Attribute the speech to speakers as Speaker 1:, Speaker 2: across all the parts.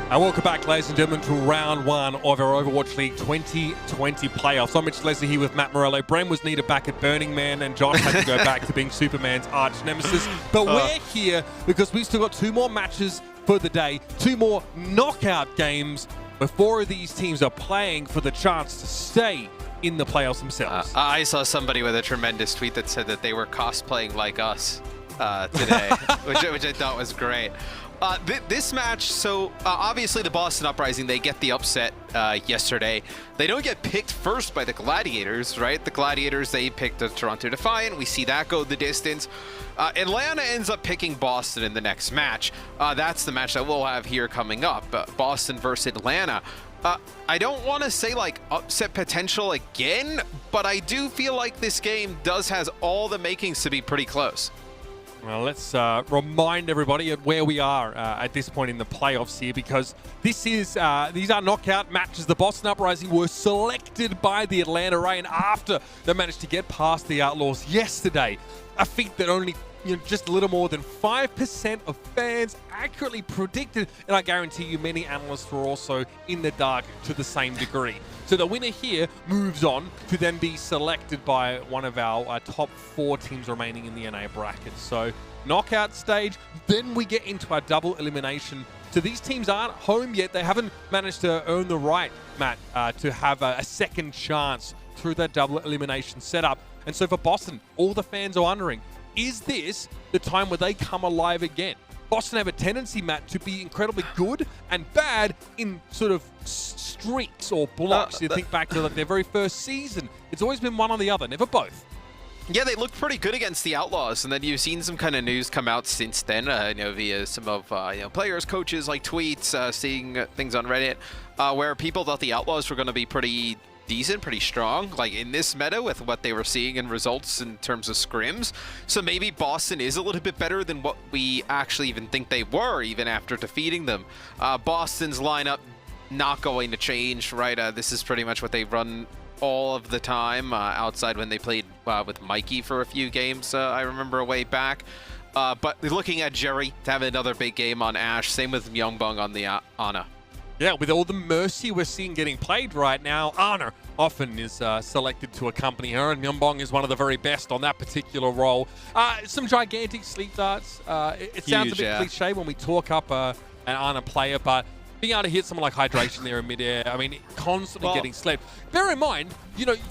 Speaker 1: And welcome back, ladies and gentlemen, to round one of our Overwatch League 2020 playoffs. I'm Mitch Leslie here with Matt Morello. Bren was needed back at Burning Man, and Josh had to go back to being Superman's arch nemesis. But we're here because we've still got two more matches for the day, two more knockout games before these teams are playing for the chance to stay in the playoffs themselves.
Speaker 2: I saw somebody with a tremendous tweet that said that they were cosplaying like us today, which I thought was great. This match, so obviously the Boston Uprising, they get the upset yesterday. They don't get picked first by the Gladiators, right? The Gladiators, they picked the Toronto Defiant. We see that go the distance. Atlanta ends up picking Boston in the next match. That's the match that we'll have here coming up, Boston versus Atlanta. I don't want to say like upset potential again, but I do feel like this game has all the makings to be pretty close.
Speaker 1: Well, let's remind everybody of where we are at this point in the playoffs here, because these are knockout matches. The Boston Uprising were selected by the Atlanta Reign after they managed to get past the Outlaws yesterday. A feat that only just a little more than 5% of fans accurately predicted, and I guarantee you many analysts were also in the dark to the same degree. So the winner here moves on to then be selected by one of our top 4 teams remaining in the NA bracket. So knockout stage, then we get into our double elimination. So these teams aren't home yet. They haven't managed to earn the right, Matt, to have a second chance through that double elimination setup. And so for Boston, all the fans are wondering, is this the time where they come alive again? Boston have a tendency, Matt, to be incredibly good and bad in sort of streaks or blocks. You think back to like their very first season. It's always been one or the other, never both.
Speaker 2: Yeah, they look pretty good against the Outlaws, and then you've seen some kind of news come out since then, via some of players, coaches, like tweets, seeing things on Reddit, where people thought the Outlaws were going to be pretty decent, pretty strong, like in this meta with what they were seeing in results in terms of scrims. So maybe Boston is a little bit better than what we actually even think they were, even after defeating them. Boston's lineup not going to change, right? This is pretty much what they run all of the time, outside when they played with Mikey for a few games, I remember way back. But looking at Jerry to have another big game on Ashe, same with Myungbong on the Ana.
Speaker 1: Yeah, with all the Mercy we're seeing getting played right now, Ana often is selected to accompany her, and Myungbong is one of the very best on that particular role. Some gigantic sleep darts. It sounds a bit cliche when we talk up an Ana player, but being able to hit someone like Hydration there in midair, I mean, constantly getting slept. Bear in mind,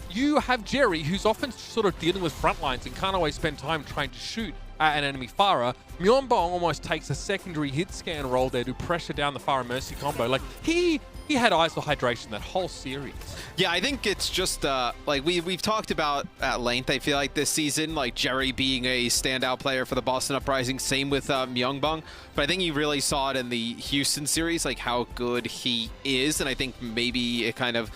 Speaker 1: you have Jerry, who's often sort of dealing with front lines and can't always spend time trying to shoot at an enemy Pharah. Myungbong almost takes a secondary hit scan role there to pressure down the Pharah Mercy combo. Like, he had eyes for Hydration that whole series. Yeah,
Speaker 2: I think it's just, like we've talked about at length, I feel like this season, like Jerry being a standout player for the Boston Uprising, same with Myungbong. But I think you really saw it in the Houston series, like how good he is. And I think maybe it kind of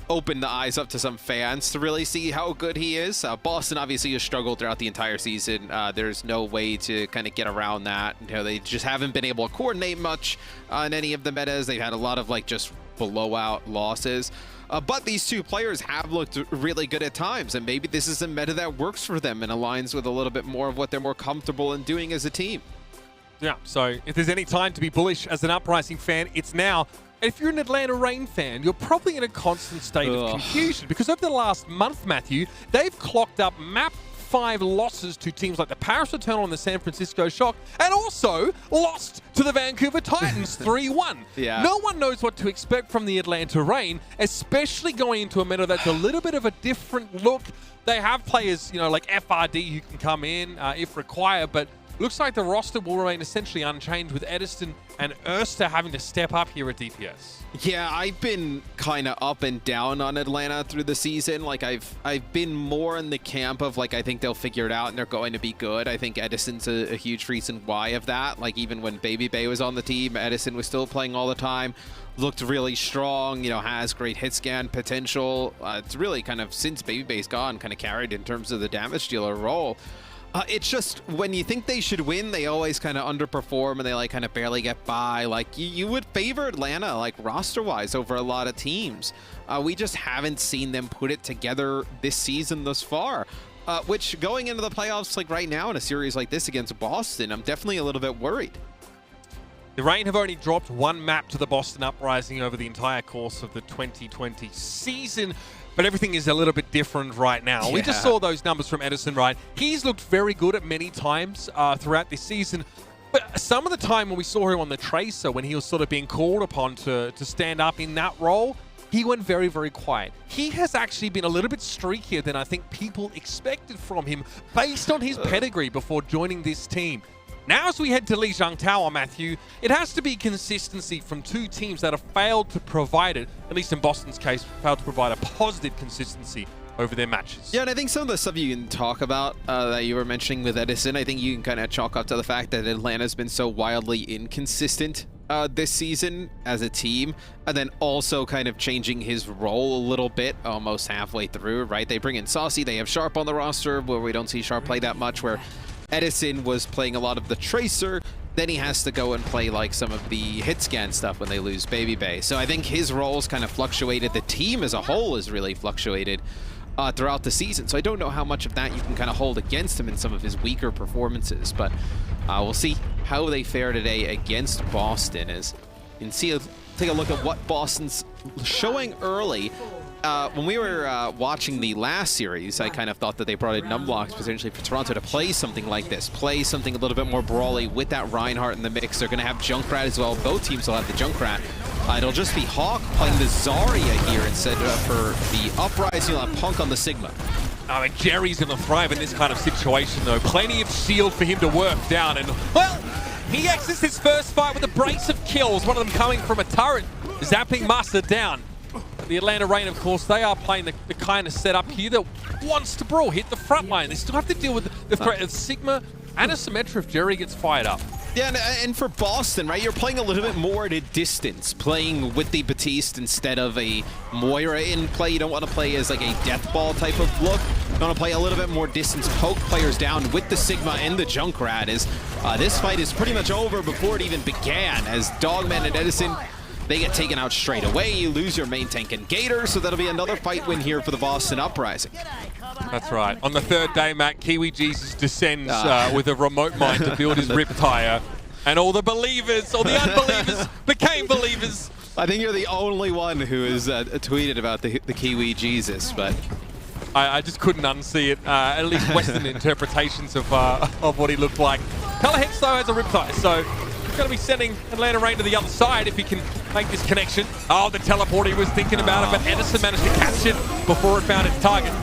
Speaker 2: opened the eyes up to some fans to really see how good he is. Boston obviously has struggled throughout the entire season. There's no way to kind of get around that. They just haven't been able to coordinate much on any of the metas. They've had a lot of like just blowout losses. But these two players have looked really good at times, and maybe this is a meta that works for them and aligns with a little bit more of what they're more comfortable in doing as a team.
Speaker 1: Yeah, so if there's any time to be bullish as an Uprising fan, it's now. And if you're an Atlanta Reign fan, you're probably in a constant state of confusion, because over the last month, Matthew, they've clocked up map 5 losses to teams like the Paris Eternal and the San Francisco Shock, and also lost to the Vancouver Titans 3-1.
Speaker 2: Yeah.
Speaker 1: No one knows what to expect from the Atlanta Reign, especially going into a meta that's a little bit of a different look. They have players, like FRD who can come in if required, but looks like the roster will remain essentially unchanged, with Edison and Erster having to step up here at DPS.
Speaker 2: Yeah, I've been kind of up and down on Atlanta through the season. Like I've been more in the camp of like I think they'll figure it out and they're going to be good. I think Edison's a huge reason why of that. Like even when Baby Bay was on the team, Edison was still playing all the time. Looked really strong, has great hit scan potential. It's really kind of, since Baby Bay's gone, kind of carried in terms of the damage dealer role. It's just when you think they should win, they always kind of underperform and they like kind of barely get by. Like you would favor Atlanta like roster-wise over a lot of teams. We just haven't seen them put it together this season thus far. Which going into the playoffs like right now in a series like this against Boston, I'm definitely a little bit worried.
Speaker 1: The Reign have only dropped one map to the Boston Uprising over the entire course of the 2020 season, but everything is a little bit different right now. Yeah. We just saw those numbers from Edison, right? He's looked very good at many times throughout this season, but some of the time when we saw him on the Tracer, when he was sort of being called upon to stand up in that role, he went very, very quiet. He has actually been a little bit streakier than I think people expected from him based on his pedigree before joining this team. Now, as we head to Lijiang Tower, Matthew, it has to be consistency from two teams that have failed to provide it, at least in Boston's case, failed to provide a positive consistency over their matches.
Speaker 2: Yeah, and I think some of the stuff you can talk about that you were mentioning with Edison, I think you can kind of chalk up to the fact that Atlanta's been so wildly inconsistent this season as a team, and then also kind of changing his role a little bit almost halfway through, right? They bring in Saucy, they have Sharp on the roster, where we don't see Sharp play that much, where Edison was playing a lot of the Tracer, then he has to go and play like some of the hit scan stuff when they lose Baby Bay. So I think his roles kind of fluctuated. The team as a whole has really fluctuated throughout the season. So I don't know how much of that you can kind of hold against him in some of his weaker performances, but we'll see how they fare today against Boston. As you can take a look at what Boston's showing early. When we were watching the last series, I kind of thought that they brought in Numblocks potentially for Toronto to play something like this, play something a little bit more brawly with that Reinhardt in the mix. They're going to have Junkrat as well. Both teams will have the Junkrat. It'll just be Hawk playing the Zarya here instead for the Uprising. You'll have Punk on the Sigma.
Speaker 1: I mean, Jerry's going to thrive in this kind of situation, though. Plenty of shield for him to work down, and, well, he exits his first fight with a brace of kills, one of them coming from a turret, zapping Master down. The Atlanta Reign, of course, they are playing the kind of setup here that wants to brawl, hit the front line. They still have to deal with the threat of Sigma and a Symmetra if Jerry gets fired up.
Speaker 2: Yeah, and for Boston, right, you're playing a little bit more at a distance, playing with the Batiste instead of a Moira in play. You don't want to play as like a death ball type of look. You want to play a little bit more distance, poke players down with the Sigma and the Junkrat. As this fight is pretty much over before it even began, as Dogman and Edison, they get taken out straight away. You lose your main tank and Gator, so that'll be another fight win here for the Boston Uprising.
Speaker 1: That's right. On the third day, Matt, Kiwi Jesus descends with a remote mine to build his Riptire. And all the believers, all the unbelievers became believers.
Speaker 2: I think you're the only one who has tweeted about the Kiwi Jesus, but
Speaker 1: I just couldn't unsee it. At least Western interpretations of what he looked like. Colorhex, though, has a Riptire, so going to be sending Atlanta Reign to the other side if he can make this connection. Oh, the teleport, he was thinking about it, but Edison managed to catch it before it found its target.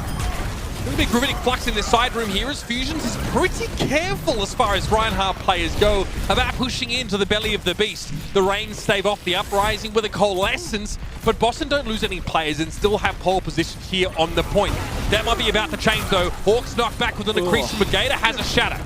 Speaker 1: There's a big Gravitic Flux in the side room here as Fusions is pretty careful as far as Reinhardt players go about pushing into the belly of the beast. The Reign stave off the Uprising with a Coalescence, but Boston don't lose any players and still have pole position here on the point. That might be about to change though. Hawk's knocked back with an increase from Gator, has a Shatter.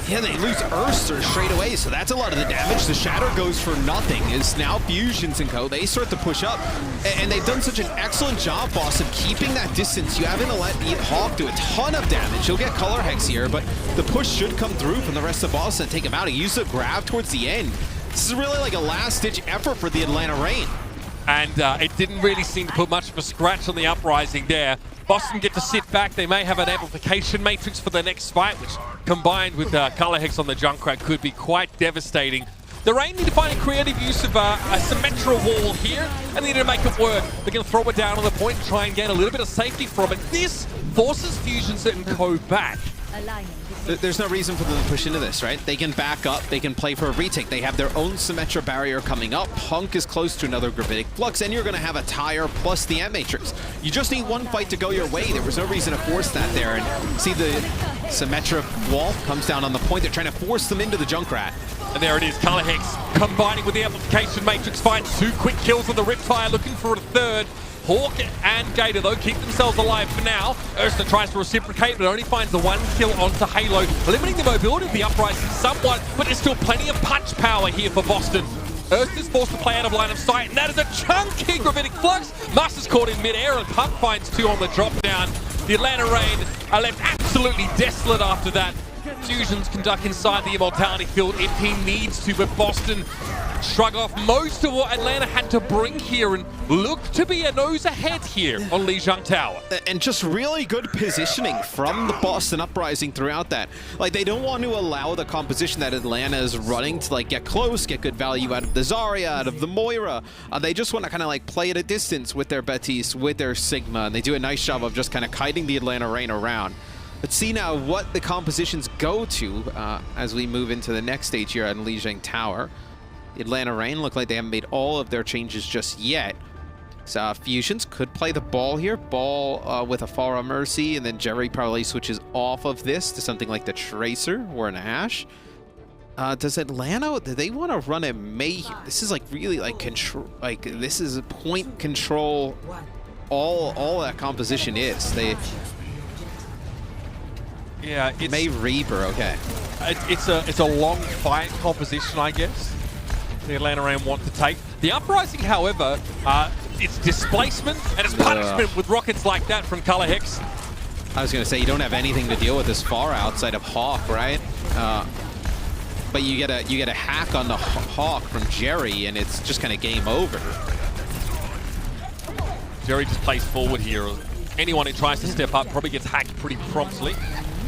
Speaker 2: Yeah, they lose Urster straight away, so that's a lot of the damage. The Shatter goes for nothing, as now Fusions and co, they start to push up. And they've done such an excellent job, Boss, of keeping that distance. You haven't let Hawk do a ton of damage. He'll get Color Hex here, but the push should come through from the rest of Boston to take him out. He used a grab towards the end. This is really like a last-ditch effort for the Atlanta Reign.
Speaker 1: And it didn't really seem to put much of a scratch on the Uprising there. Boston get to sit back. They may have an amplification matrix for the next fight, which combined with Color Hex on the Junkrat could be quite devastating. The Reign need to find a creative use of a Symmetra wall here, and they need to make it work. They're going to throw it down on the point and try and gain a little bit of safety from it. This forces Fusions and co back.
Speaker 2: There's no reason for them to push into this, right? They can back up, they can play for a retake. They have their own Symmetra barrier coming up. Punk is close to another Gravitic Flux, and you're going to have a Tire plus the M-Matrix. You just need one fight to go your way. There was no reason to force that there. And see the Symmetra wall comes down on the point. They're trying to force them into the Junkrat.
Speaker 1: And there it is, Color Hex combining with the Amplification Matrix fight. 2 quick kills on the Riptire, looking for a third. Hawk and Gator, though, keep themselves alive for now. Ursa tries to reciprocate, but only finds the 1 kill onto Halo, limiting the mobility of the Uprising somewhat, but there's still plenty of punch power here for Boston. Ursa's forced to play out of line of sight, and that is a chunky Gravitic Flux. Master's caught in mid-air, and Punk finds 2 on the drop down. The Atlanta Reign are left absolutely desolate after that. Fusions can duck inside the Immortality field if he needs to, but Boston shrug off most of what Atlanta had to bring here and look to be a nose ahead here on Lijiang Tower.
Speaker 2: And just really good positioning from the Boston Uprising throughout that. Like, they don't want to allow the composition that Atlanta is running to, like, get close, get good value out of the Zarya, out of the Moira. They just want to kind of, like, play at a distance with their Betis, with their Sigma, and they do a nice job of just kind of kiting the Atlanta Reign around. Let's see now what the compositions go to as we move into the next stage here at Lijiang Tower. The Atlanta Reign look like they haven't made all of their changes just yet. So Fusions could play the ball here. Ball with a Farah Mercy, and then Jerry probably switches off of this to something like the Tracer or an Ashe. Does Atlanta, do they want to run a May here? This is like really like control, like this is a point control. All that composition is.
Speaker 1: Yeah, it's
Speaker 2: May Reaper, okay.
Speaker 1: It's a long fight composition, I guess. The Atlanta Reign want to take. The Uprising, however, it's displacement and it's punishment with rockets like that from Color Hex.
Speaker 2: I was going to say, you don't have anything to deal with this far outside of Hawk, right? But you get a hack on the Hawk from Jerry, and it's just kind of game over.
Speaker 1: Jerry just plays forward here. Anyone who tries to step up probably gets hacked pretty promptly.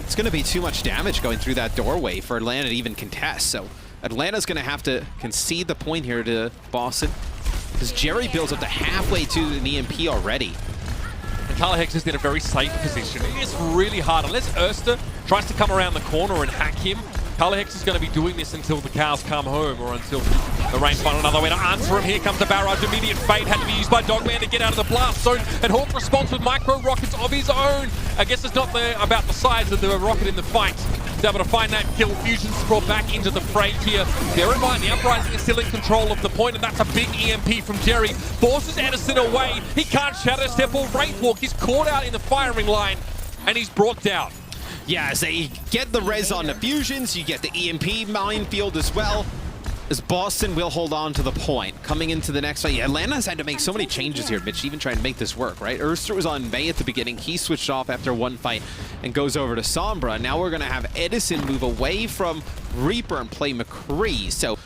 Speaker 2: It's going to be too much damage going through that doorway for Atlanta to even contest, so Atlanta's going to have to concede the point here to Boston, because Jerry builds up to halfway to an EMP already.
Speaker 1: And Color Hex is in a very safe position. It is really hard. Unless Erster tries to come around the corner and hack him, Color Hex is going to be doing this until the cows come home or until the Reign find another way to answer him. Here comes the barrage. Immediate fate had to be used by Dogman to get out of the blast zone. And Hawk responds with micro rockets of his own. I guess it's not about the size of the rocket in the fight. He's able to find that kill. Fusion's brought back into the fray here. Bear in mind, the Uprising is still in control of the point, and that's a big EMP from Jerry. Forces Edison away. He can't Shadow Step or Wraithwalk. He's caught out in the firing line, and he's brought down.
Speaker 2: Yeah, as they get the res on the Fusions, you get the EMP minefield as well, as Boston will hold on to the point. Coming into the next fight, Atlanta's had to make so many changes here, Mitch, even trying to make this work, right? Erster was on May at the beginning. He switched off after one fight and goes over to Sombra. Now we're going to have Edison move away from Reaper and play McCree. So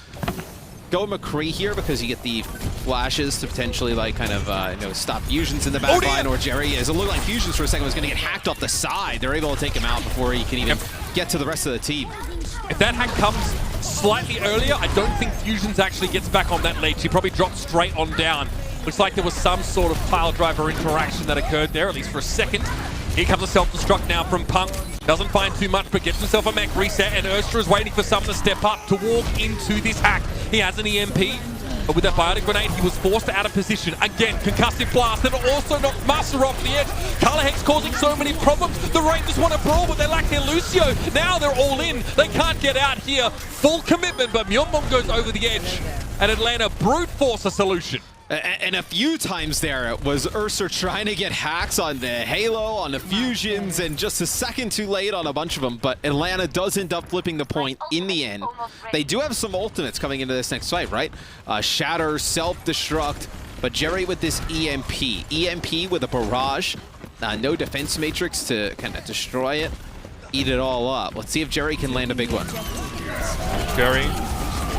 Speaker 2: go McCree here because you get the flashes to potentially like kind of stop Fusions in the back line, or Jerry is. It looked like Fusions for a second was going to get hacked off the side. They're able to take him out before he can even get to the rest of the team.
Speaker 1: If that hack comes slightly earlier, I don't think Fusions actually gets back on that ledge. He probably drops straight on down. Looks like there was some sort of pile driver interaction that occurred there, at least for a second. Here comes a self-destruct now from Punk. Doesn't find too much, but gets himself a mech reset, and Erster is waiting for someone to step up to walk into this hack. He has an EMP, but with that biotic grenade, he was forced out of position. Again, concussive blast, and also knocked Master off the edge. Color Hex causing so many problems. The Rangers want to brawl, but they lack their Lucio. Now they're all in. They can't get out here. Full commitment, but Myeonbong goes over the edge, and Atlanta brute force a solution.
Speaker 2: And a few times there was Erster trying to get hacks on the Halo, on the Fusions, and just a second too late on a bunch of them, but Atlanta does end up flipping the point in the end. They do have some ultimates coming into this next fight, right? Shatter, self-destruct, but Jerry with this EMP. EMP with a barrage. No defense matrix to kind of destroy it. Eat it all up. Let's see if Jerry can land a big one.
Speaker 1: Jerry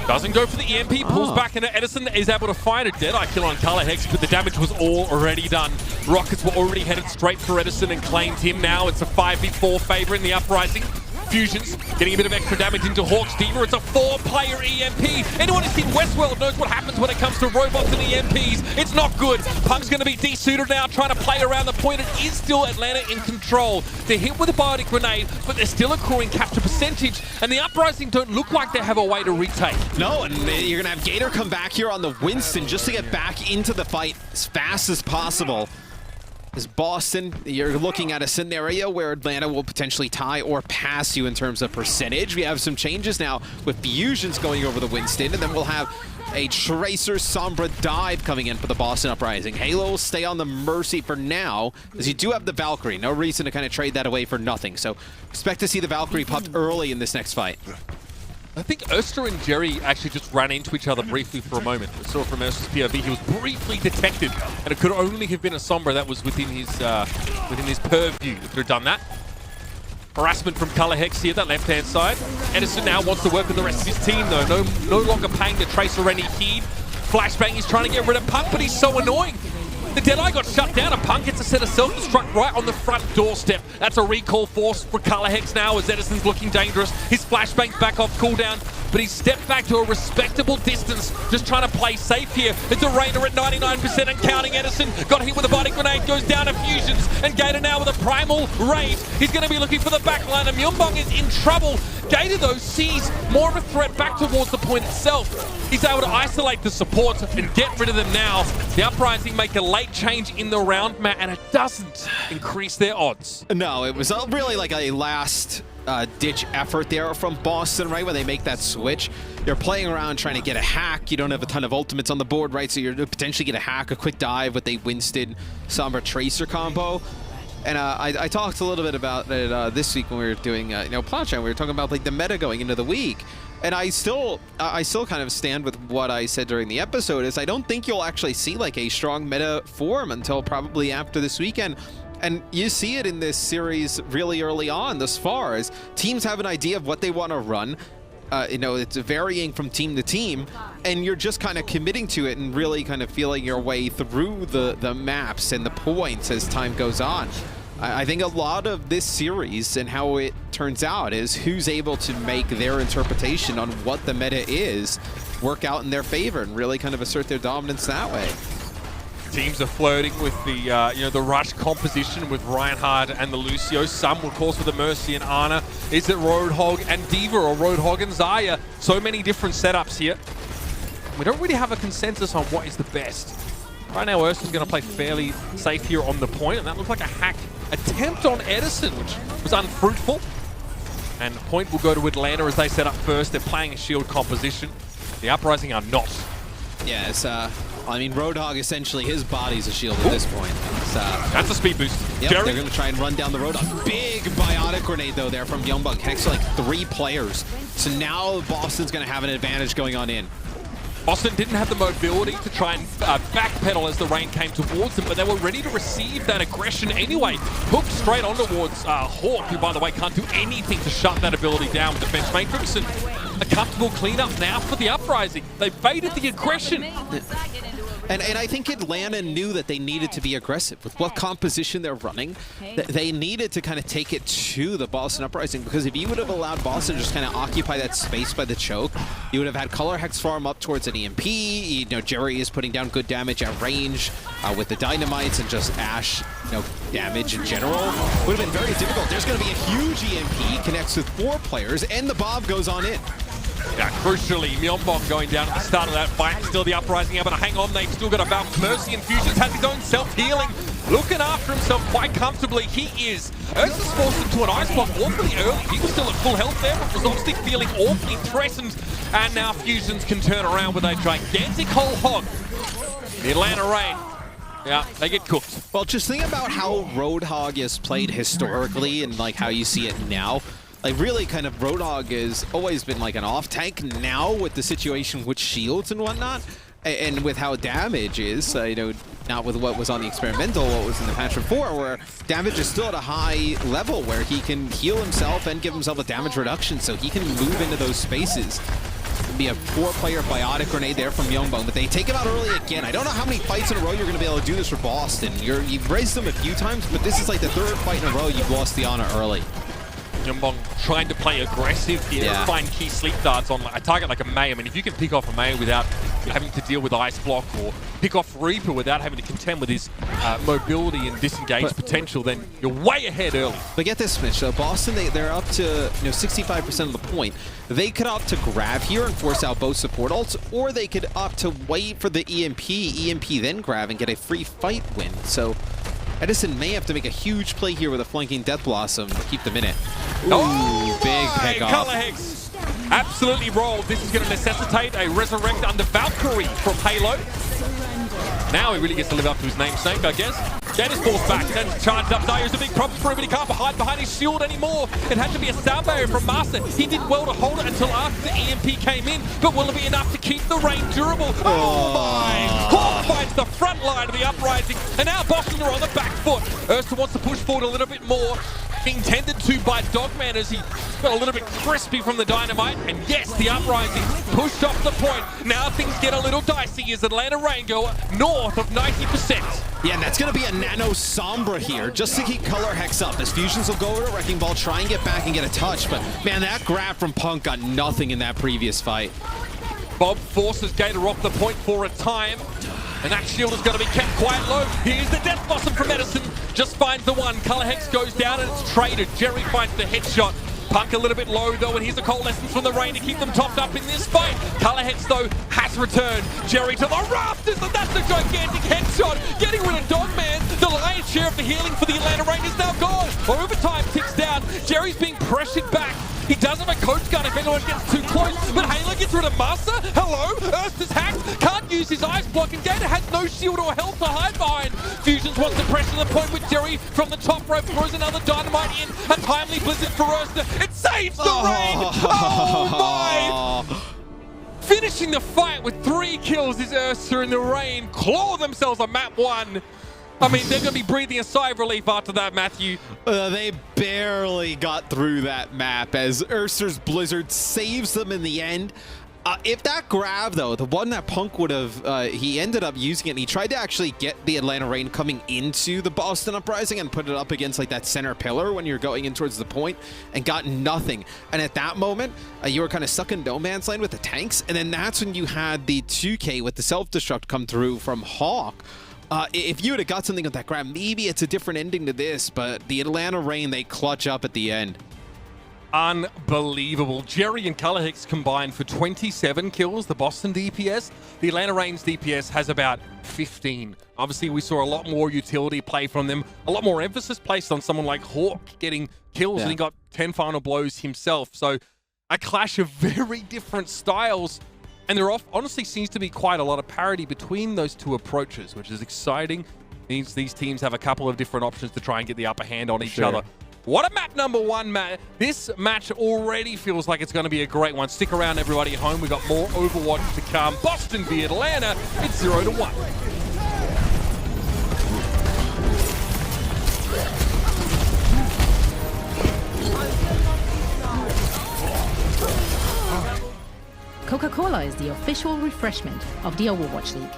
Speaker 1: doesn't go for the EMP, pulls back into Edison, is able to find a Deadeye kill on Color Hex, but the damage was already done. Rockets were already headed straight for Edison and claimed him. Now it's a 5v4 favor in the Uprising. Fusions getting a bit of extra damage into Hawk's Diva. It's a 4-player EMP. Anyone who's seen Westworld knows what happens when it comes to robots and EMPs. It's not good. Punk's going to be desuited now, trying to play around the point. It is still Atlanta in control. They're hit with a biotic grenade, but they're still accruing capture percentage, and the Uprising don't look like they have a way to retake.
Speaker 2: No, and you're going to have Gator come back here on the Winston just to get back into the fight as fast as possible. As Boston, you're looking at a scenario where Atlanta will potentially tie or pass you in terms of percentage. We have some changes now with Fusions going over the Winston, and then we'll have a Tracer Sombra dive coming in for the Boston Uprising. Halo will stay on the Mercy for now, as you do have the Valkyrie. No reason to kind of trade that away for nothing. So expect to see the Valkyrie popped early in this next fight.
Speaker 1: I think Erster and Jerry actually just ran into each other briefly for a moment. We saw from Erster's POV, he was briefly detected, and it could only have been a Sombra that was within his purview that could have done that. Harassment from Color Hex here, that left-hand side. Edison now wants to work with the rest of his team, though. No longer paying the Tracer any heed. Flashbang, he's trying to get rid of Punk, but he's so annoying. The Deadeye got shut down, and Punk gets a set of self-destruct right on the front doorstep. That's a recall force for Color Hex now as Edison's looking dangerous. His Flashbang's back off cooldown, but he's stepped back to a respectable distance, just trying to play safe here. It's a Rainer at 99% and counting. Edison got hit with a body grenade, goes down to Fusions, and Gator now with a primal raid. He's going to be looking for the backline, and Myeonbong is in trouble. Gator, though, sees more of a threat back towards the point itself. He's able to isolate the supports and get rid of them now. The Uprising make a late change in the round, Matt, and it doesn't increase their odds.
Speaker 2: No, it was really like a last ditch effort there from Boston, right? When they make that switch. You're playing around trying to get a hack. You don't have a ton of ultimates on the board, right? So you're potentially get a hack, a quick dive with a Winston Sombra Tracer combo. And I talked a little bit about it this week when we were doing, Plotchan. We were talking about like the meta going into the week. And I still kind of stand with what I said during the episode is I don't think you'll actually see like a strong meta form until probably after this weekend. And you see it in this series really early on thus far as teams have an idea of what they want to run. It's varying from team to team, and you're just kind of committing to it and really kind of feeling your way through the maps and the points as time goes on. I think a lot of this series and how it turns out is who's able to make their interpretation on what the meta is work out in their favor and really kind of assert their dominance that way.
Speaker 1: Teams are flirting with the rush composition with Reinhardt and the Lucio. Some, of course, with the Mercy and Ana. Is it Roadhog and Diva or Roadhog and Xayah? So many different setups here. We don't really have a consensus on what is the best. Right now, Urson's going to play fairly safe here on the point, and that looks like a hack attempt on Edison, which was unfruitful. And the point will go to Atlanta as they set up first. They're playing a shield composition. The Uprising are not.
Speaker 2: Yeah, it's Roadhog, essentially, his body's a shield at this point.
Speaker 1: That's a speed boost.
Speaker 2: Yep, they're going to try and run down the Roadhog. Big biotic grenade, though, there from Myeonbong. Connects to, like, 3 players. So now Boston's going to have an advantage going on in.
Speaker 1: Boston didn't have the mobility to try and backpedal as the rain came towards them, but they were ready to receive that aggression anyway. Hooked straight on towards Hawk, who, by the way, can't do anything to shut that ability down with Defense Matrix. And a comfortable cleanup now for the Uprising. They baited the aggression.
Speaker 2: And I think Atlanta knew that they needed to be aggressive with what composition they're running. They needed to kind of take it to the Boston Uprising, because if you would have allowed Boston to just kind of occupy that space by the choke, you would have had Color Hex farm up towards an EMP. Jerry is putting down good damage at range with the Dynamites and just Ash, damage in general. Would have been very difficult. There's going to be a huge EMP, connects with 4 players, and the bomb goes on in.
Speaker 1: Yeah, crucially, Myeonbong going down at the start of that fight. Still the Uprising able to hang on. They've still got a bounce. Mercy and Fusions has his own self-healing. Looking after himself quite comfortably. He is. Ursus forced into an ice block awfully early. He was still at full health there, but was obviously feeling awfully threatened. And now Fusions can turn around with a gigantic whole hog. The Atlanta Rain. Yeah, they get cooked.
Speaker 2: Well, just think about how Roadhog is played historically and like how you see it now. Like, really kind of Roadhog has always been like an off-tank. Now with the situation with shields and whatnot, and with how damage is, not with what was on the experimental, what was in the patch before, where damage is still at a high level where he can heal himself and give himself a damage reduction, so he can move into those spaces. Be a 4-player biotic grenade there from Myeonbong, but they take him out early again. I don't know how many fights in a row you're going to be able to do this for Boston. You've raised them a few times, but this is like the 3rd fight in a row you've lost the honor early.
Speaker 1: Myeonbong trying to play aggressive here, find key sleep darts on a target like a Mei. I mean, if you can pick off a Mei without having to deal with Ice Block, or pick off Reaper without having to contend with his mobility and disengage potential, then you're way ahead early.
Speaker 2: But get this, Mitch. So Boston, they're up to 65% of the point. They could opt to grab here and force out both support ults, or they could opt to wait for the EMP then grab and get a free fight win. So Edison may have to make a huge play here with a flanking Death Blossom to keep the minute. Ooh, big pick off.
Speaker 1: Color Hex absolutely rolled. This is going to necessitate a Resurrect under Valkyrie from Halo. Now he really gets to live up to his namesake, I guess. Dennis falls back, then charges up. Xayah's a big problem for him, but he can't hide behind his shield anymore. It had to be a sound barrier from Master. He did well to hold it until after the EMP came in, but will it be enough to keep the rain durable? Oh my! Hawk finds the front line of the Uprising, and now Boston are on the back foot. Ursa wants to push forward a little bit more. being tended to by Dogman as he got a little bit crispy from the dynamite. And yes, the Uprising pushed off the point. Now things get a little dicey as Atlanta Reign go north of 90%.
Speaker 3: Yeah, and that's going to be a Nano Sombra here, just to keep Color Hex up. As Fusions will go over to Wrecking Ball, try and get back and get a touch. But, man, that grab from Punk got nothing in that previous fight.
Speaker 1: Bob forces Gator off the point for a time. And that shield is going to be kept quite low. Here's the Death Blossom from Edison. Just finds the one. Color Hex goes down and it's traded. Jerry finds the headshot. Punk a little bit low though, and here's the coalescence from the Reign to keep them topped up in this fight. Color Hex though has returned. Jerry to the rafters, and that's a gigantic headshot. Getting rid of Dogman. The lion's share of the healing for the Atlanta Reign is now gone. Overtime ticks down. Jerry's being pressured back. He does have a coach gun if anyone gets too close, but Halo gets rid of Master. Hello, Earth is hacked. Can't use his ice block, and Gator has no shield or health to hide behind. Fusions wants to pressure the point with Jerry from the top rope, throws another dynamite in. A timely blizzard for Ursa. It saves the Reign. Oh my! Finishing the fight with 3 kills is Ursa and the Reign claw themselves on map 1. I mean, they're going to be breathing a sigh of relief after that, Matthew.
Speaker 3: They barely got through that map as Ursa's Blizzard saves them in the end. If that grab, though, the one that Punk would have, he ended up using it, and he tried to actually get the Atlanta Reign coming into the Boston Uprising and put it up against like that center pillar when you're going in towards the point, and got nothing. And at that moment, you were kind of stuck in no man's land with the tanks, and then that's when you had the 2K with the self-destruct come through from Hawk. If you would have got something with that grab, maybe it's a different ending to this, but the Atlanta Reign, they clutch up at the end.
Speaker 1: Unbelievable. Jerry and Color Hex combined for 27 kills, the Boston DPS. The Atlanta Reign's DPS has about 15. Obviously, we saw a lot more utility play from them, a lot more emphasis placed on someone like Hawk getting kills, and he got 10 final blows himself. So a clash of very different styles. And there honestly seems to be quite a lot of parity between those two approaches, which is exciting. These teams have a couple of different options to try and get the upper hand on each other. What a map number 1, Matt. This match already feels like it's going to be a great one. Stick around, everybody at home. We've got more Overwatch to come. Boston v Atlanta. It's 0-1.
Speaker 4: Coca-Cola is the official refreshment of the Overwatch League.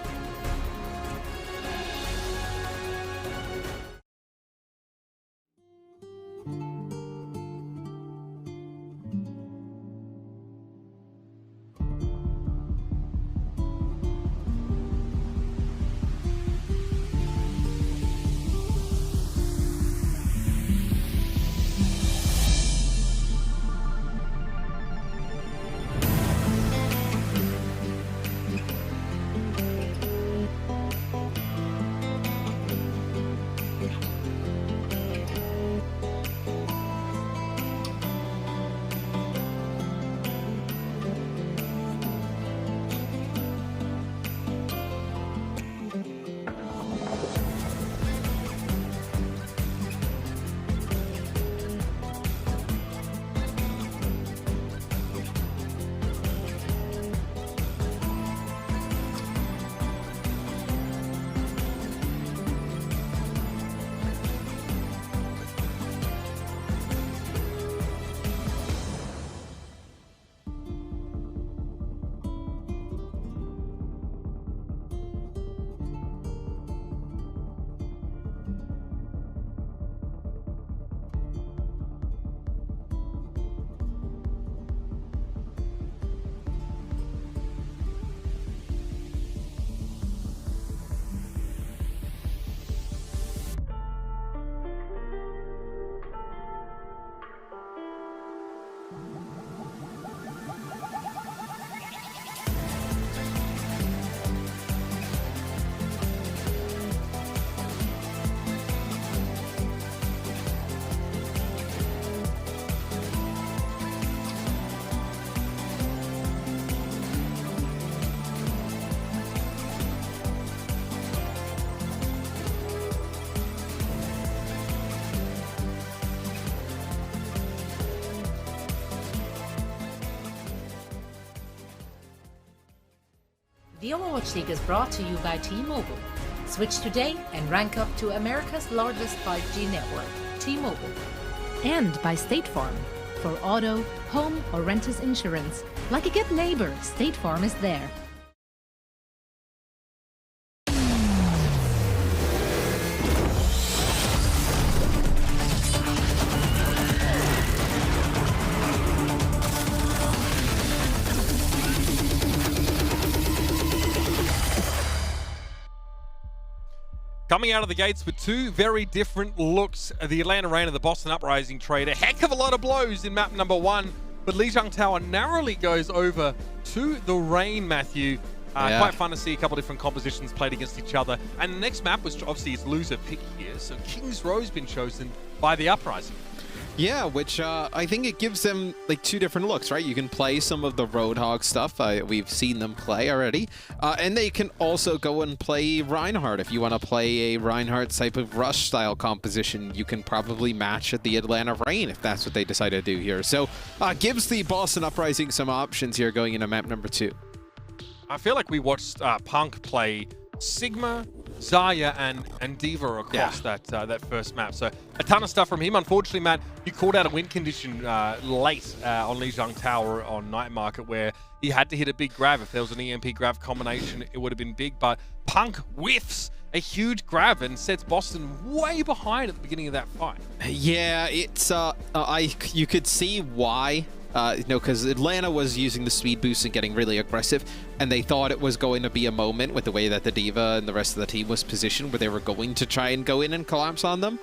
Speaker 4: The Overwatch League is brought to you by T-Mobile. Switch today and rank up to America's largest 5G network, T-Mobile. And by State Farm. For auto, home, or renter's insurance, like a good neighbor, State Farm is there.
Speaker 1: Coming out of the gates with two very different looks. The Atlanta Reign and the Boston Uprising trade a heck of a lot of blows in map number 1, but Lijiang Tower narrowly goes over to the Reign, Matthew. Quite fun to see a couple different compositions played against each other. And the next map was obviously his loser pick here, so King's Row's been chosen by the Uprising.
Speaker 3: Yeah, which I think it gives them like two different looks, right? You can play some of the Roadhog stuff. We've seen them play already. And they can also go and play Reinhardt. If you want to play a Reinhardt type of Rush style composition, you can probably match at the Atlanta Reign if that's what they decide to do here. So gives the Boston Uprising some options here going into map number 2.
Speaker 1: I feel like we watched Punk play Sigma, Zarya, and Diva across that first map. So a ton of stuff from him. Unfortunately, Matt, you called out a win condition late on Lijiang Tower on Night Market where he had to hit a big grab. If there was an EMP grab combination, it would have been big. But Punk whiffs a huge grab and sets Boston way behind at the beginning of that fight.
Speaker 3: Yeah, it's you could see why. Because Atlanta was using the speed boost and getting really aggressive, and they thought it was going to be a moment with the way that the Diva and the rest of the team was positioned where they were going to try and go in and collapse on them.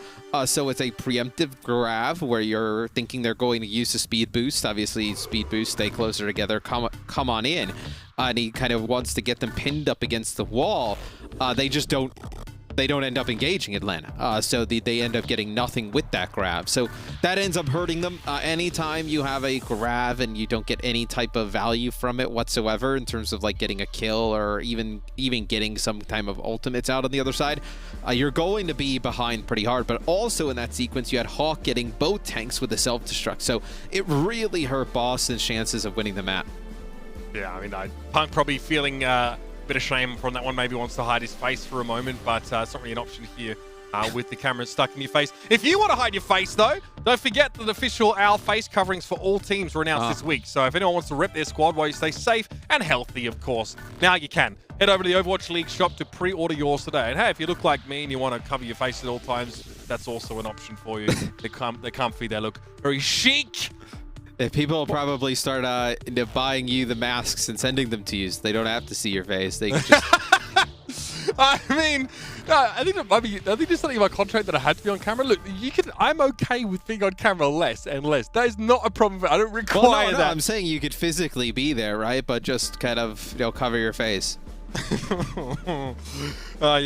Speaker 3: So it's a preemptive grab where you're thinking they're going to use the speed boost. Obviously, speed boost, stay closer together, come on in. And he kind of wants to get them pinned up against the wall. They just don't end up engaging Atlanta. So they end up getting nothing with that grab. So that ends up hurting them. Anytime you have a grab and you don't get any type of value from it whatsoever in terms of like getting a kill or even getting some type of ultimates out on the other side, you're going to be behind pretty hard. But also in that sequence, you had Hawk getting both tanks with the self-destruct. So it really hurt Boston's chances of winning the map.
Speaker 1: Yeah, I mean, Punk probably feeling bit of shame from that one, maybe wants to hide his face for a moment, but it's not really an option here with the camera stuck in your face. If you want to hide your face, though, don't forget that the official OWL face coverings for all teams were announced this week. So if anyone wants to rep their squad while you stay safe and healthy, of course, now you can. Head over to the Overwatch League shop to pre-order yours today. And hey, if you look like me and you want to cover your face at all times, that's also an option for you. They're comfy, they look very chic.
Speaker 3: If people probably start buying you the masks and sending them to you, so they don't have to see your face. They can just...
Speaker 1: I mean, I think there's something in my contract that I had to be on camera. Look, I'm okay with being on camera less and less. That is not a problem. I don't require that.
Speaker 3: I'm saying you could physically be there, right? But just kind of, cover your face.
Speaker 1: Yeah,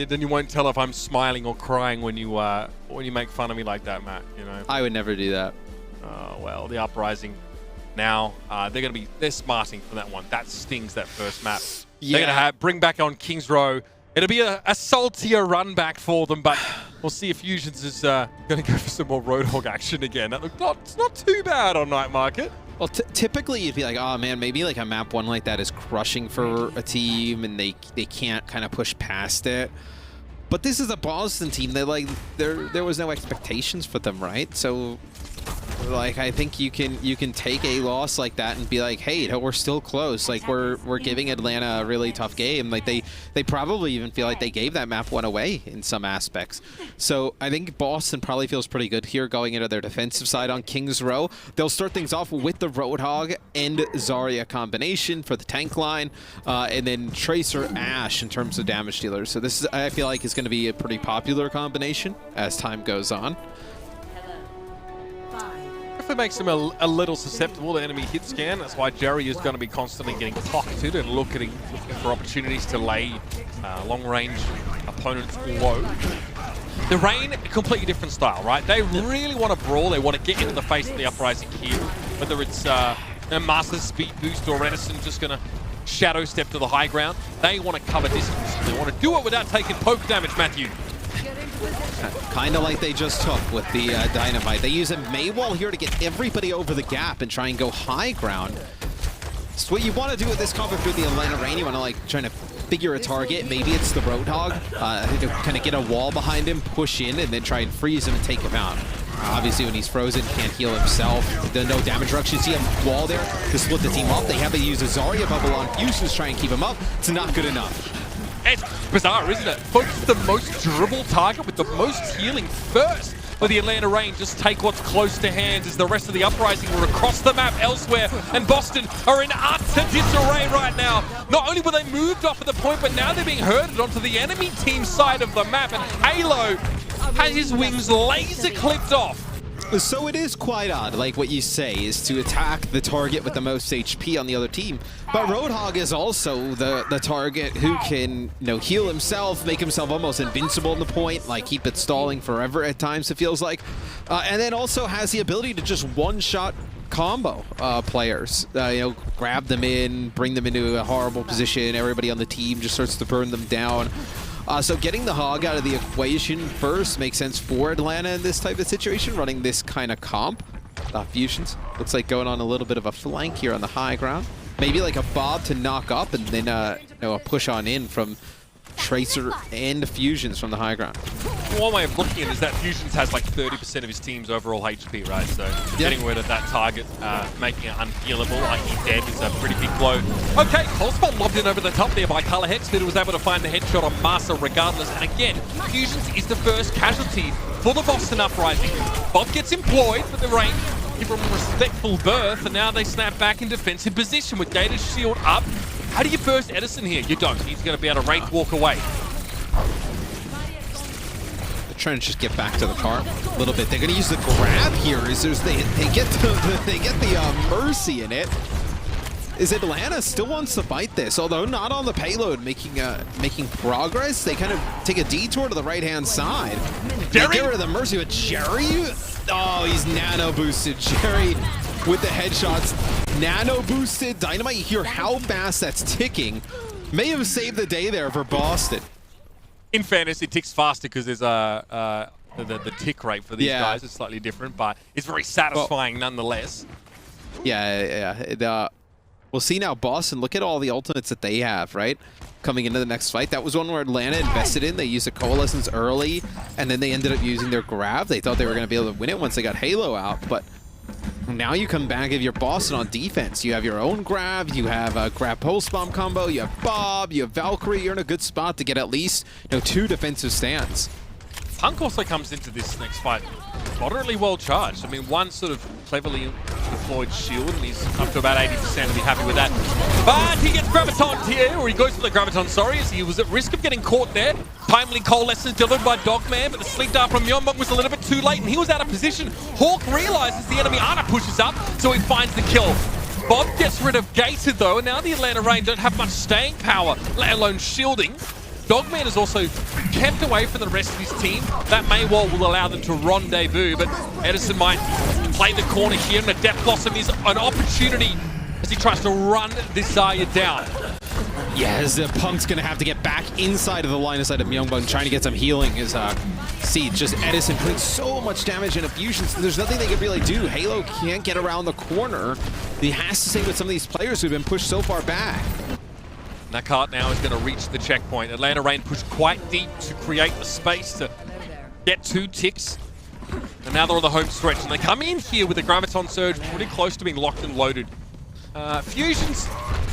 Speaker 1: then you won't tell if I'm smiling or crying when you make fun of me like that, Matt.
Speaker 3: I would never do that.
Speaker 1: Well, the Uprising now, they're smarting from that one. That stings, that first map. Yeah. They're going to bring back on King's Row. It'll be a saltier run back for them, but we'll see if Fusions is going to go for some more Roadhog action again. That looked it's not too bad on Night Market.
Speaker 3: Well, typically you'd be like, oh man, maybe like a map 1 like that is crushing for a team and they can't kind of push past it. But this is a Boston team that there was no expectations for them, right? So like I think you can take a loss like that and be like, hey, we're still close. Like we're giving Atlanta a really tough game. Like they probably even feel like they gave that map 1 away in some aspects. So I think Boston probably feels pretty good here going into their defensive side on King's Row. They'll start things off with the Roadhog and Zarya combination for the tank line, and then Tracer Ashe in terms of damage dealers. So this is, I feel like, is going to be a pretty popular combination as time goes on.
Speaker 1: It makes them a little susceptible to enemy hit scan. That's why Jerry is going to be constantly getting pocketed and looking for opportunities to lay long-range opponents low. The Reign, a completely different style, right? They really want to brawl. They want to get into the face of the Uprising here. Whether it's Master's speed boost or Edison just going to shadow step to the high ground. They want to cover distance. They want to do it without taking poke damage, Matthew.
Speaker 3: Kind of like they just took with the Dynamite. They use a Maywall here to get everybody over the gap and try and go high ground. So what you want to do with this cover through the Atlanta Reign, you want to trying to figure a target. Maybe it's the Roadhog. To kind of get a wall behind him, push in, and then try and freeze him and take him out. Obviously, when he's frozen, can't heal himself. The no damage reduction. You see him wall there to split the team up. They haven't used a Zarya bubble on Fusions to try and keep him up. It's not good enough.
Speaker 1: It's bizarre, isn't it? Focus the most durable target with the most healing first. But the Atlanta Reign just take what's close to hand as the rest of the Uprising are across the map elsewhere. And Boston are in utter disarray right now. Not only were they moved off at the point, but now they're being herded onto the enemy team side of the map. And Halo has his wings laser clipped off.
Speaker 3: So it is quite odd, like what you say, is to attack the target with the most HP on the other team. But Roadhog is also the target who can, heal himself, make himself almost invincible in the point, like keep it stalling forever at times, it feels like. And then also has the ability to just one-shot combo players. Grab them in, bring them into a horrible position, everybody on the team just starts to burn them down. So getting the Hog out of the equation first makes sense for Atlanta in this type of situation, running this kind of comp. Fusions looks like going on a little bit of a flank here on the high ground. Maybe like a Bob to knock up and then a push on in from Tracer and Fusions from the high ground.
Speaker 1: One way of looking at it is that Fusions has like 30% of his team's overall HP, right? So getting rid of that target, making it unhealable, i.e. dead, is a pretty big blow. Okay, Coldspot lobbed in over the top there by Color Hex, but was able to find the headshot on Massa regardless. And again, Fusions is the first casualty for the Boston Uprising. Bob gets employed, but the Reign give him a respectful berth, and now they snap back in defensive position with Gator's shield up. How do you burst Edison here? You don't. He's going to be able to Wraith walk away.
Speaker 3: They're trying to just get back to the car a little bit. They're going to use the grab here. They get the Mercy in it. Is Atlanta still wants to fight this, although not on the payload, making progress. They kind of take a detour to the right-hand side. They get rid of the Mercy, but Jerry? Oh, he's nano boosted. Jerry with the headshots. Nano boosted Dynamite. You hear how fast that's ticking. May have saved the day there for Boston.
Speaker 1: In fairness, it ticks faster because there's the tick rate for these guys is slightly different, but it's very satisfying nonetheless.
Speaker 3: Yeah. We'll see now Boston. Look at all the ultimates that they have, right? Coming into the next fight. That was one where Atlanta invested in. They used the Coalescence early, and then they ended up using their grab. They thought they were going to be able to win it once they got Halo out, but now you come back if you're Boston on defense. You have your own grab, you have a grab post bomb combo, you have Bob, you have Valkyrie. You're in a good spot to get at least 2 defensive stands.
Speaker 1: Punk also comes into this next fight moderately well charged. I mean, one sort of cleverly deployed shield, and he's up to about 80% and be happy with that. But he gets Graviton here, or he goes for the Graviton, sorry, as he was at risk of getting caught there. Timely Coalescence delivered by Dogman, but the sleep dart from Myeonbong was a little bit too late, and he was out of position. Hawk realizes the enemy Ana pushes up, so he finds the kill. Bob gets rid of Gated though, and now the Atlanta Reign don't have much staying power, let alone shielding. Dogman is also kept away from the rest of his team. That Maywall will allow them to rendezvous, but Edison might play the corner here, and the Death Blossom is an opportunity as he tries to run this Zarya down.
Speaker 3: Yeah, as Punk's going to have to get back inside of the line of sight of Myeongbong, trying to get some healing as Siege. Just Edison putting so much damage into Fusions. There's nothing they can really do. Halo can't get around the corner. He has to stay with some of these players who've been pushed so far back.
Speaker 1: Nakat now is going to reach the checkpoint. Atlanta Reign pushed quite deep to create the space to get 2 ticks. And now they're on the home stretch. And they come in here with the Graviton Surge pretty close to being locked and loaded. Fusions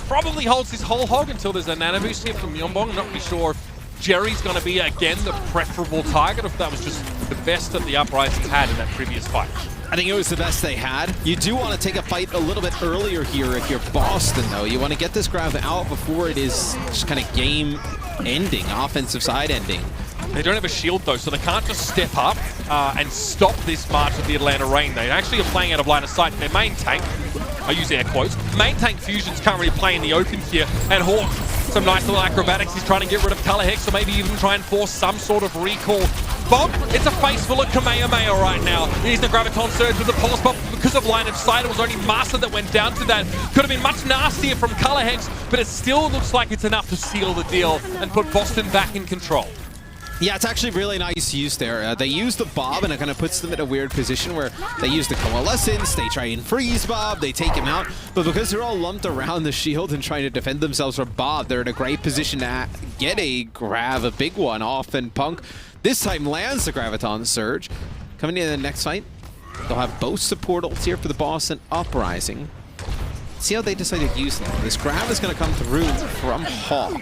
Speaker 1: probably holds this whole hog until there's a nano boost here from Myeonbong. I'm not really sure if Jerry's going to be, again, the preferable target, or if that was just the best that the Uprising had in that previous fight.
Speaker 3: I think it was the best they had. You do want to take a fight a little bit earlier here if you're Boston, though. You want to get this grab out before it is just kind of game-ending, offensive side-ending.
Speaker 1: They don't have a shield, though, so they can't just step up and stop this march of the Atlanta Reign. They actually are playing out of line of sight. Their main tank, I use air quotes, main tank Fusion's can't really play in the open here, and Hawk, some nice little acrobatics. He's trying to get rid of Color Hex, or maybe even try and force some sort of recall. Bob, it's a face full of Kamehameha right now. He's the Graviton Surge with the Pulse Bomb. Because of line of sight, it was only Master that went down to that. Could have been much nastier from Color Hex, but it still looks like it's enough to seal the deal and put Boston back in control.
Speaker 3: Yeah, it's actually really nice use there. They use the Bob, and it kind of puts them in a weird position where they use the Coalescence, they try and freeze Bob, they take him out, but because they're all lumped around the shield and trying to defend themselves from Bob, they're in a great position to get a grab, a big one off, and Punk this time lands the Graviton Surge. Coming into the next fight, They'll have both support ults here for the Boston Uprising. See how they decide to use them. This grab is going to come through from Hawk.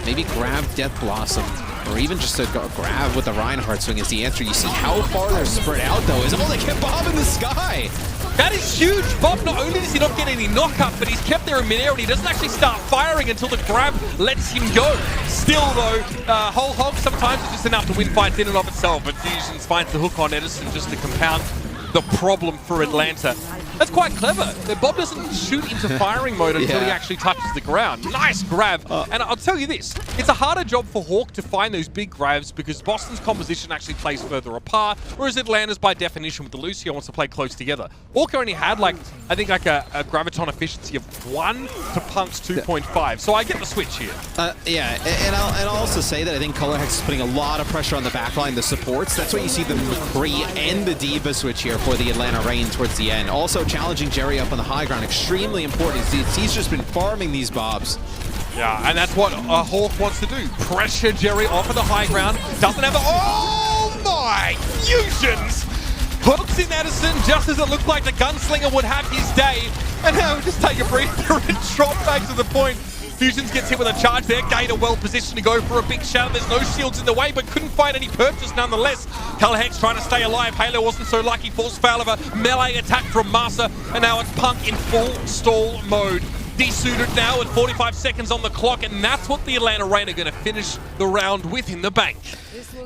Speaker 3: Maybe grab Death Blossom, or even just a grab with the Reinhardt swing is the answer. You see how far they're spread out, though, is they kept Bob in the sky.
Speaker 1: That is huge. Bob, not only does he not get any knock-up, but he's kept there in midair, and he doesn't actually start firing until the grab lets him go. Still, though, whole hog sometimes is just enough to win fights in and of itself, but Fusions finds the hook on Edison just to compound the problem for Atlanta. That's quite clever. Bob doesn't shoot into firing mode until he actually touches the ground. Nice grab. And I'll tell you this, it's a harder job for Hawk to find those big grabs because Boston's composition actually plays further apart, whereas Atlanta's by definition with the Lucio wants to play close together. Hawk only had I think a graviton efficiency of 1 to Punk's 2.5. So I get the switch here.
Speaker 3: Yeah, and I'll also say that I think Color Hex is putting a lot of pressure on the backline, the supports. That's why you see the McCree and the D.Va switch here for the Atlanta Reign towards the end. Also challenging Jerry up on the high ground, extremely important. He's just been farming these Bobs.
Speaker 1: Yeah, and that's what Hawk wants to do. Pressure Jerry off of the high ground. Doesn't have oh my! Fusions! Hooks in Edison just as it looked like the gunslinger would have his day. And now we just take a breather and drop back to the point. Fusions gets hit with a charge there. Gator well positioned to go for a big shadow. There's no shields in the way, but couldn't find any purchase nonetheless. Color Hex trying to stay alive. Halo wasn't so lucky. Falls foul of a melee attack from Masa. And now it's Punk in full stall mode. Desuited now with 45 seconds on the clock, and that's what the Atlanta Reign are going to finish the round with in the bank.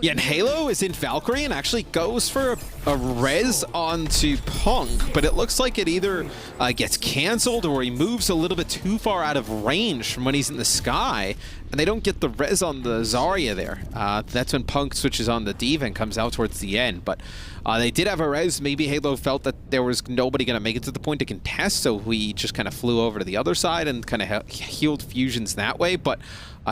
Speaker 3: Yeah, and Halo is in Valkyrie and actually goes for a res onto Punk, but it looks like it either gets canceled or he moves a little bit too far out of range from when he's in the sky, and they don't get the res on the Zarya there. That's when Punk switches on the D.Va and comes out towards the end, but they did have a res. Maybe Halo felt that there was nobody going to make it to the point to contest, so he just kind of flew over to the other side and kind of healed Fusions that way, but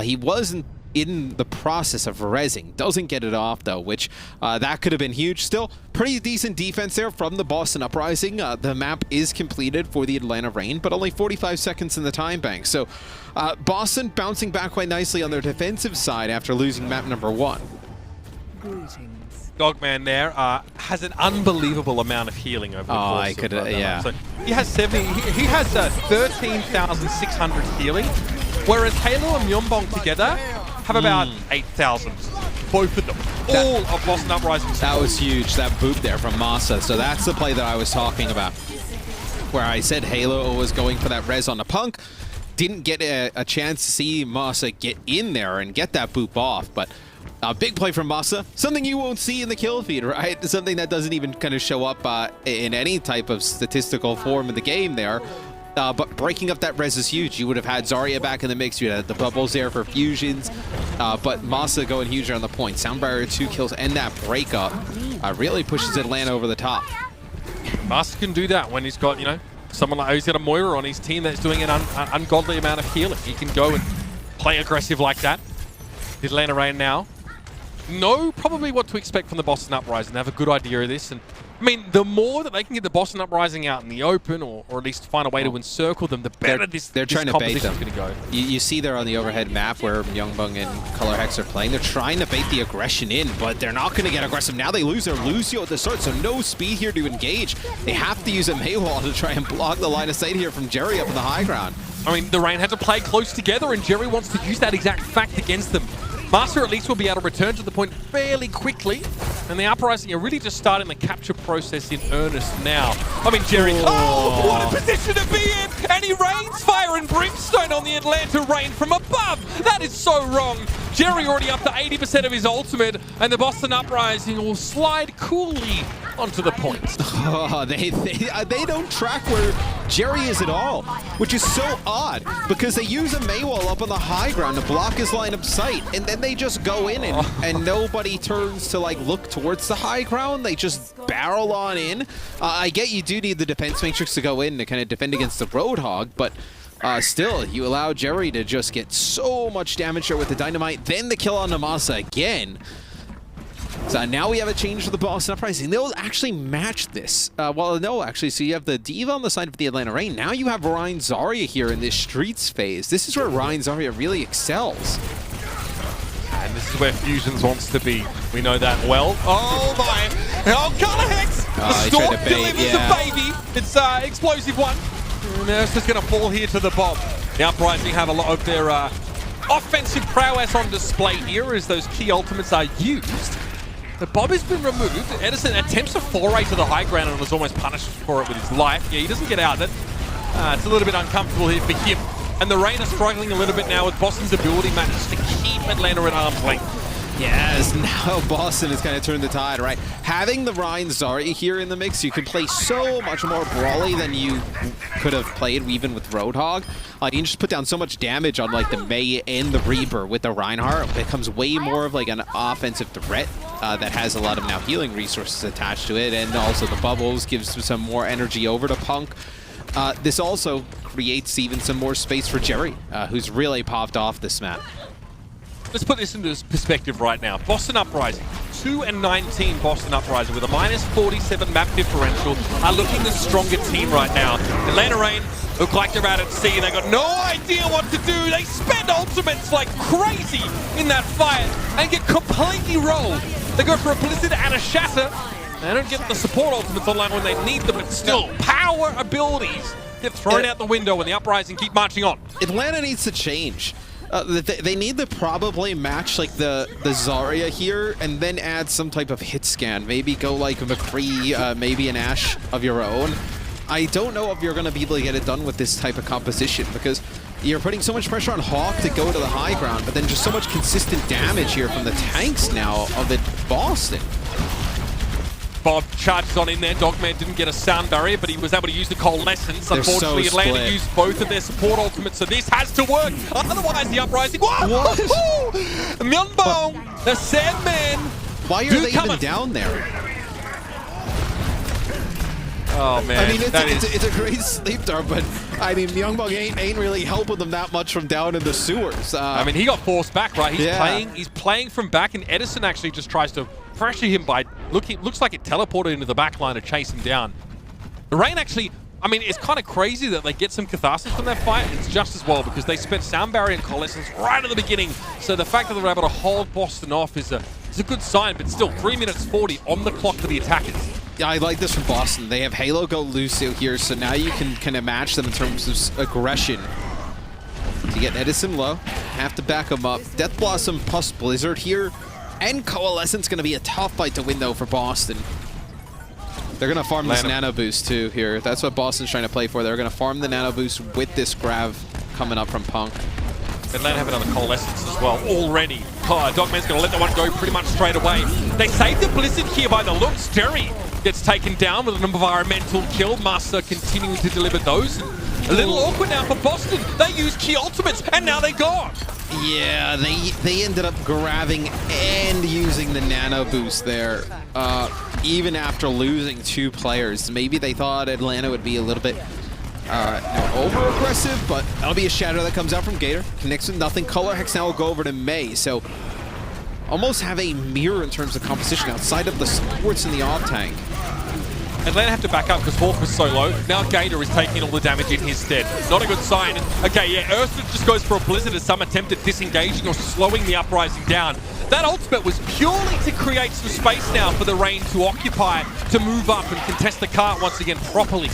Speaker 3: he wasn't in the process of rezzing. Doesn't get it off though, which that could have been huge. Still, pretty decent defense there from the Boston Uprising. The map is completed for the Atlanta Reign, but only 45 seconds in the time bank. So Boston bouncing back quite nicely on their defensive side after losing map number 1.
Speaker 1: Dogman there has an unbelievable amount of healing over the course of
Speaker 3: yeah.
Speaker 1: So he has 70. He has 13,600 healing, whereas Halo and Myeonbong together have about 8,000. Both of them. All of Boston Uprising.
Speaker 3: That was huge, that boop there from Masa. So that's the play that I was talking about, where I said Halo was going for that res on the Punk. Didn't get a chance to see Masa get in there and get that boop off, but a big play from Masa. Something you won't see in the kill feed, right? Something that doesn't even kind of show up in any type of statistical form in the game there. But breaking up that res is huge. You would have had Zarya back in the mix. You had the bubbles there for Fusions. But Masa going huge on the point. Sound Barrier 2 kills and that breakup really pushes Atlanta over the top.
Speaker 1: Masa can do that when he's got, someone like he's got a Moira on his team that's doing an ungodly amount of healing. He can go and play aggressive like that. The Atlanta Reign now know probably what to expect from the Boston Uprising. They have a good idea of this, and I mean, the more that they can get the Boston Uprising out in the open, or at least find a way to encircle them, the better this composition is going to go.
Speaker 3: You see there on the overhead map where Myeonbong and Color Hex are playing, they're trying to bait the aggression in, but they're not going to get aggressive. Now they lose their Lucio at the start, so no speed here to engage. They have to use a Maywall to try and block the line of sight here from Jerry up in the high ground.
Speaker 1: I mean, the Reign had to play close together, and Jerry wants to use that exact fact against them. Master at least will be able to return to the point fairly quickly, and the Uprising are really just starting the capture process in earnest now. I mean, Jerry, what a position to be in! And he rains fire and brimstone on the Atlanta Reign from above! That is so wrong! Jerry already up to 80% of his ultimate, and the Boston Uprising will slide coolly onto the point.
Speaker 3: They don't track where Jerry is at all, which is so odd, because they use a Maywall up on the high ground to block his line of sight, and then they just go in and nobody turns to look towards the high ground. They just barrel on in. I get you do need the defense matrix to go in to kind of defend against the Roadhog, but still, you allow Jerry to just get so much damage there with the Dynamite, then the kill on Namasa again. So now we have a change for the Boston Uprising. They'll actually match this. Well, no, actually. So you have the D.Va on the side of the Atlanta Reign. Now you have Ryan Zarya here in this Streets phase. This is where Ryan Zarya really excels.
Speaker 1: And this is where Fusions wants to be. We know that well. Oh my! Oh, Color Hex! The
Speaker 3: he tried
Speaker 1: Storm
Speaker 3: to bait,
Speaker 1: delivers a baby. It's explosive one. And it's just going to fall here to the bomb. The Uprising have a lot of their offensive prowess on display here as those key ultimates are used. The bomb has been removed. Edison attempts a foray to the high ground and was almost punished for it with his life. Yeah, he doesn't get out of it. It's a little bit uncomfortable here for him. And the Reign are struggling a little bit now with Boston's ability matches to keep Atlanta at arm's length.
Speaker 3: Yes, now Boston has kind of turned the tide, right? Having the Ryan Zarya here in the mix, you can play so much more brawly than you could have played even with Roadhog. You can just put down so much damage on like the Mei and the Reaper with the Reinhardt. It becomes way more of like an offensive threat that has a lot of now healing resources attached to it, and also the bubbles gives some more energy over to Punk. This also creates even some more space for Jerry, who's really popped off this map.
Speaker 1: Let's put this into perspective right now. Boston Uprising, 2-19 Boston Uprising with a -47 map differential are looking the stronger team right now. Atlanta Reign look like they're out at sea. They got no idea what to do. They spend ultimates like crazy in that fight and get completely rolled. They go for a Blizzard and a Shatter. They don't get the support ultimates online when they need them, but still, power abilities get thrown out the window when the Uprising keep marching on.
Speaker 3: Atlanta needs to change. They need to probably match like the Zarya here and then add some type of hit scan. Maybe go like McCree, maybe an Ashe of your own. I don't know if you're going to be able to get it done with this type of composition because you're putting so much pressure on Hawk to go to the high ground, but then just so much consistent damage here from the tanks now of the Boston.
Speaker 1: Bob charges on in there. Dogman didn't get a sound barrier, but he was able to use the Coalescence. Unfortunately,
Speaker 3: so
Speaker 1: Atlanta
Speaker 3: split.
Speaker 1: used both of their support ultimates, so this has to work. Otherwise, the Uprising... Whoa! Myunbong, the Sandman.
Speaker 3: Why are they even down there?
Speaker 1: Oh, man.
Speaker 3: I mean, it's a great sleep dart, but I mean, Myunbong ain't really helping them that much from down in the sewers.
Speaker 1: I mean, he got forced back, right? He's playing from back, and Edison actually just tries to pressure him by looks like it teleported into the back line to chase him down. The Reign actually, I mean, it's kind of crazy that they get some catharsis from that fight. It's just as well because they spent sound barrier and coalescence right at the beginning. So the fact that they're able to hold Boston off is a good sign, but still 3 minutes 40 on the clock for the attackers.
Speaker 3: Yeah, I like this from Boston. They have Halo go Lucio here, so now you can kind of match them in terms of aggression. To get Edison low, have to back him up. Death Blossom plus Blizzard here. And Coalescence going to be a tough fight to win, though, for Boston. They're going to farm this Nano Boost, too, here. That's what Boston's trying to play for. They're going to farm the Nano Boost with this Grav coming up from Punk.
Speaker 1: Atlanta have another Coalescence as well already. Dogman's going to let that one go pretty much straight away. They saved the Blizzard here by the looks. Jerry gets taken down with an environmental kill. Master continuing to deliver those. A little awkward now for Boston. They use key ultimates, and now they're gone.
Speaker 3: Yeah, they ended up grabbing and using the Nano Boost there, even after losing 2 players. Maybe they thought Atlanta would be a little bit over-aggressive, but that'll be a shatter that comes out from Gator. Connects with nothing. Color Hex now will go over to Mei, so almost have a mirror in terms of composition outside of the supports in the off-tank.
Speaker 1: Atlanta have to back up because Hawk was so low. Now Gator is taking all the damage in his stead. Not a good sign. Okay, yeah, Ursa just goes for a Blizzard as some attempt at disengaging or slowing the Uprising down. That ultimate was purely to create some space now for the Reign to occupy, to move up and contest the cart once again properly.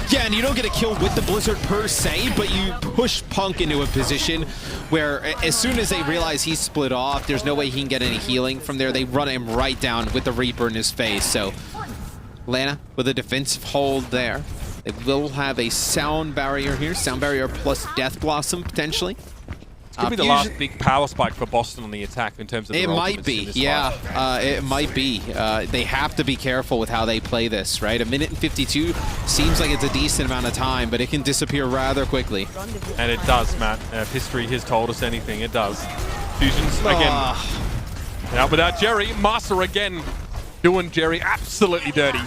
Speaker 3: Yeah, and you don't get a kill with the Blizzard per se, but you push Punk into a position where as soon as they realize he's split off, there's no way he can get any healing from there. They run him right down with the Reaper in his face, so... Atlanta with a defensive hold there. They will have a sound barrier here. Sound barrier plus Death Blossom, potentially.
Speaker 1: Could be the last big power spike for Boston on the attack in terms of
Speaker 3: it might be, yeah. It might be. They have to be careful with how they play this, right? 1 minute and 52 seems like it's a decent amount of time, but it can disappear rather quickly.
Speaker 1: And it does, Matt. If history has told us anything, it does. Fusions again. Now without Jerry, Master again. Doing Jerry absolutely dirty.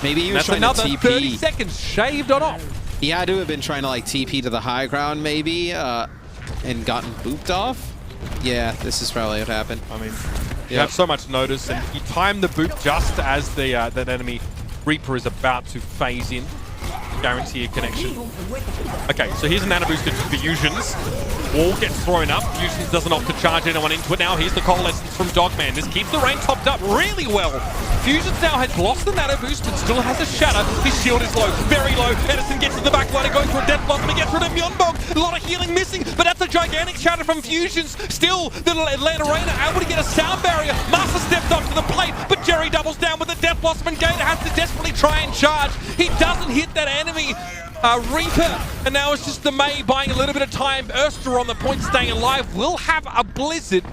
Speaker 3: Maybe he was trying to TP.
Speaker 1: That's another 30 seconds shaved on off.
Speaker 3: He had to have been trying to like TP to the high ground maybe and gotten booped off. Yeah, this is probably what happened.
Speaker 1: I mean, you have so much notice and you time the boop just as the that enemy Reaper is about to phase in. guarantee a connection. Okay, so here's a nano boost into Fusions. Wall gets thrown up. Fusions doesn't opt to charge anyone into it now. Here's the coalescence from Dogman. This keeps the rain topped up really well. Fusions now has lost the nano boost, but still has a shatter. His shield is low, very low. Edison gets to the back line and goes for a death blossom. He gets rid of Myeonbong. A lot of healing missing, but that's a gigantic shatter from Fusions. Still, the Atlanta Rain are able to get a sound barrier. Master steps up to the plate, but Jerry doubles down with the death blossom, and Gator has to desperately try and charge. He doesn't hit that enemy. Reaper, and now it's just the May buying a little bit of time. Erster on the point, staying alive, will have a Blizzard,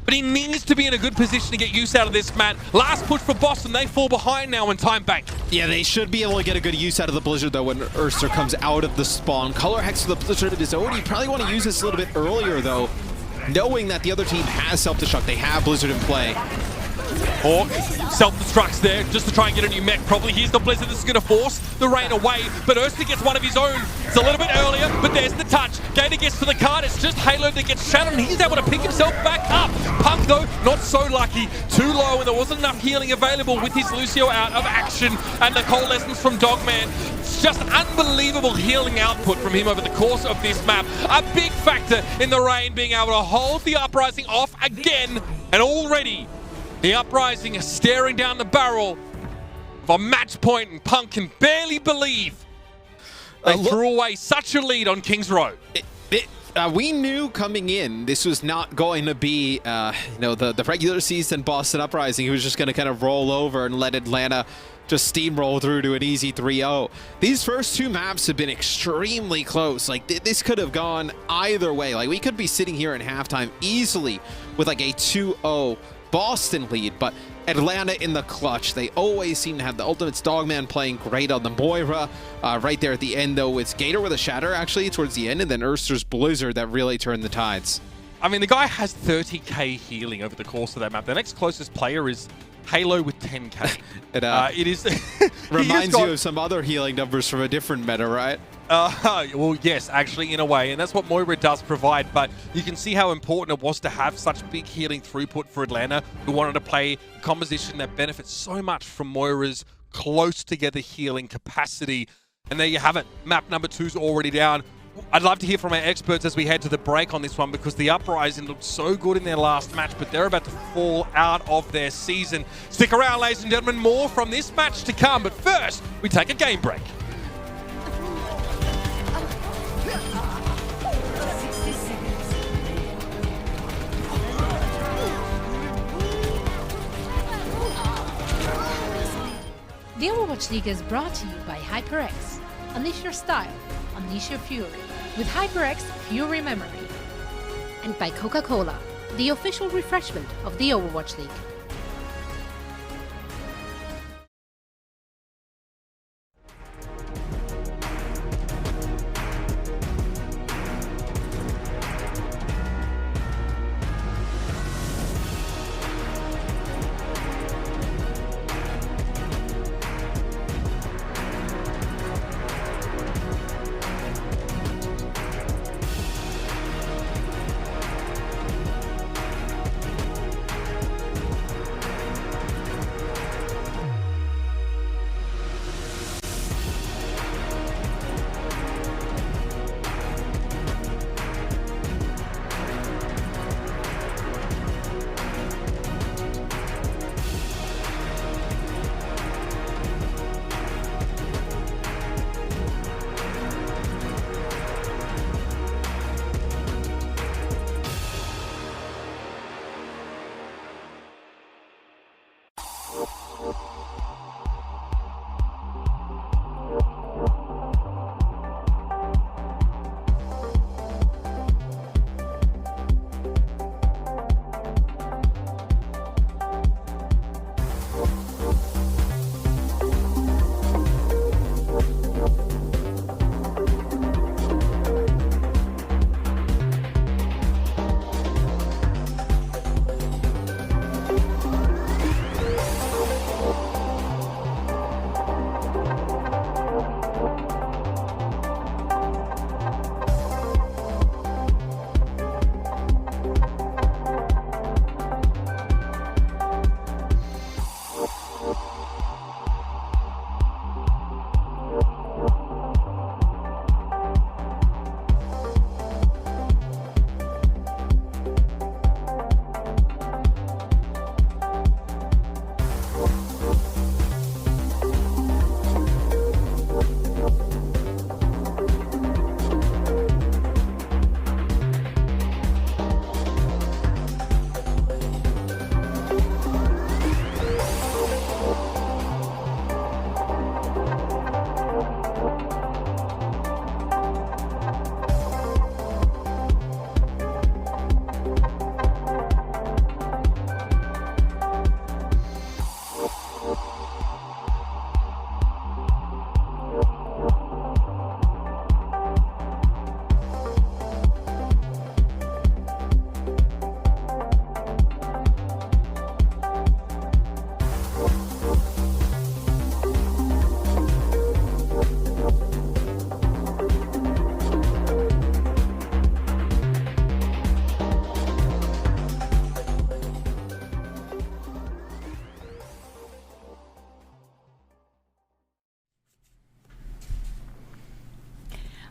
Speaker 1: but he needs to be in a good position to get use out of this, Matt. Last push for Boston, they fall behind now in time bank.
Speaker 3: Yeah, they should be able to get a good use out of the Blizzard, though, when Erster comes out of the spawn. Color Hex for the Blizzard of his own. You probably want to use this a little bit earlier, though, knowing that the other team has self-destruct. They have Blizzard in play.
Speaker 1: Or self-destructs there just to try and get a new mech. Probably here's the Blizzard. This is going to force the rain away, but Erster gets one of his own. It's a little bit earlier, but there's the touch. Gator gets to the card. It's just Halo that gets shattered, and he's able to pick himself back up. Punk, though, not so lucky. Too low, and there wasn't enough healing available with his Lucio out of action, and the coalescence from Dogman. It's just unbelievable healing output from him over the course of this map. A big factor in the rain being able to hold the Uprising off again, and already the Uprising is staring down the barrel of a match point, and Punk can barely believe they threw away such a lead on Kings Row.
Speaker 3: We knew coming in this was not going to be, the regular season Boston Uprising. He was just going to kind of roll over and let Atlanta just steamroll through to an easy 3-0. These first two maps have been extremely close. Like, this could have gone either way. Like, we could be sitting here in halftime easily with like a 2-0 Boston lead, but Atlanta in the clutch. They always seem to have the Ultimates. Dogman playing great on the Moira. Right there at the end, though, it's Gator with a shatter, actually, towards the end, and then Erster's Blizzard that really turned the tides.
Speaker 1: I mean, the guy has 30k healing over the course of that map. The next closest player is Halo with 10k. It is
Speaker 3: reminds you of some other healing numbers from a different meta, right?
Speaker 1: Well, yes, actually, in a way, and that's what Moira does provide, but you can see how important it was to have such big healing throughput for Atlanta, who wanted to play a composition that benefits so much from Moira's close together healing capacity. And there you have it. Map number 2's already down. I'd love to hear from our experts as we head to the break on this one, because the Uprising looked so good in their last match, but they're about to fall out of their season. Stick around, ladies and gentlemen, more from this match to come, but first, we take a game break.
Speaker 4: The Overwatch League is brought to you by HyperX. Unleash your style, unleash your fury with HyperX Fury Memory. And by Coca-Cola, the official refreshment of the Overwatch League.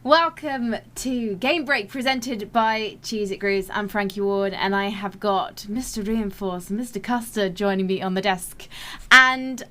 Speaker 5: Welcome to Game Break presented by Cheese It Grooves. I'm Frankie Ward and I have got Mr. Reinforce, Mr. Custard joining me on the desk. And,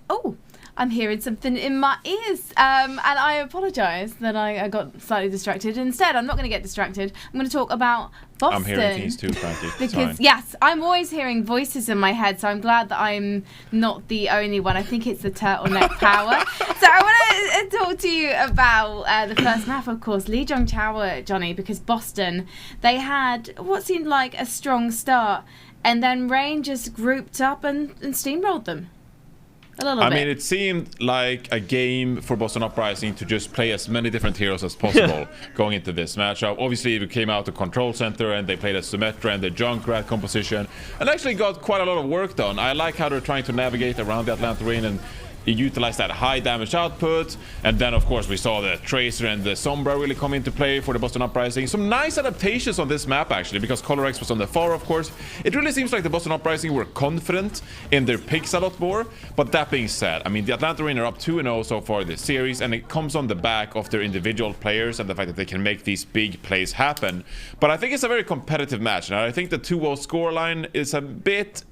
Speaker 5: I'm hearing something in my ears. And I apologise that I got slightly distracted. Instead, I'm not going to get distracted. I'm going to talk about Boston.
Speaker 6: I'm hearing things too, Frankie.
Speaker 5: Because, yes, I'm always hearing voices in my head, so I'm glad that I'm not the only one. I think it's the turtleneck power. So I want to talk to you about the first map, of course, Lijiang Tower, Johnny, because Boston, they had what seemed like a strong start, and then Rain just grouped up and steamrolled them.
Speaker 6: I mean, it seemed like a game for Boston Uprising to just play as many different heroes as possible going into this matchup. Obviously, it came out to Control Center and they played as Symmetra and the Junkrat composition and actually got quite a lot of work done. I like how they're trying to navigate around the Atlanta Rain and utilize that high damage output. And then, of course, we saw the Tracer and the Sombra really come into play for the Boston Uprising. Some nice adaptations on this map, actually, because ColorX was on the far, of course. It really seems like the Boston Uprising were confident in their picks a lot more. But that being said, I mean, the Atlanta Rain are up 2-0 so far this series, and it comes on the back of their individual players and the fact that they can make these big plays happen. But I think it's a very competitive match, and I think the 2-0 scoreline is a bit...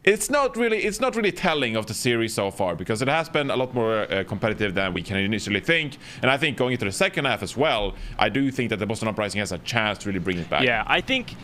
Speaker 6: It's not really telling of the series so far, because it has been a lot more competitive than we can initially think. And I think going into the second half as well, I do think that the Boston Uprising has a chance to really bring it back.
Speaker 7: Yeah, I think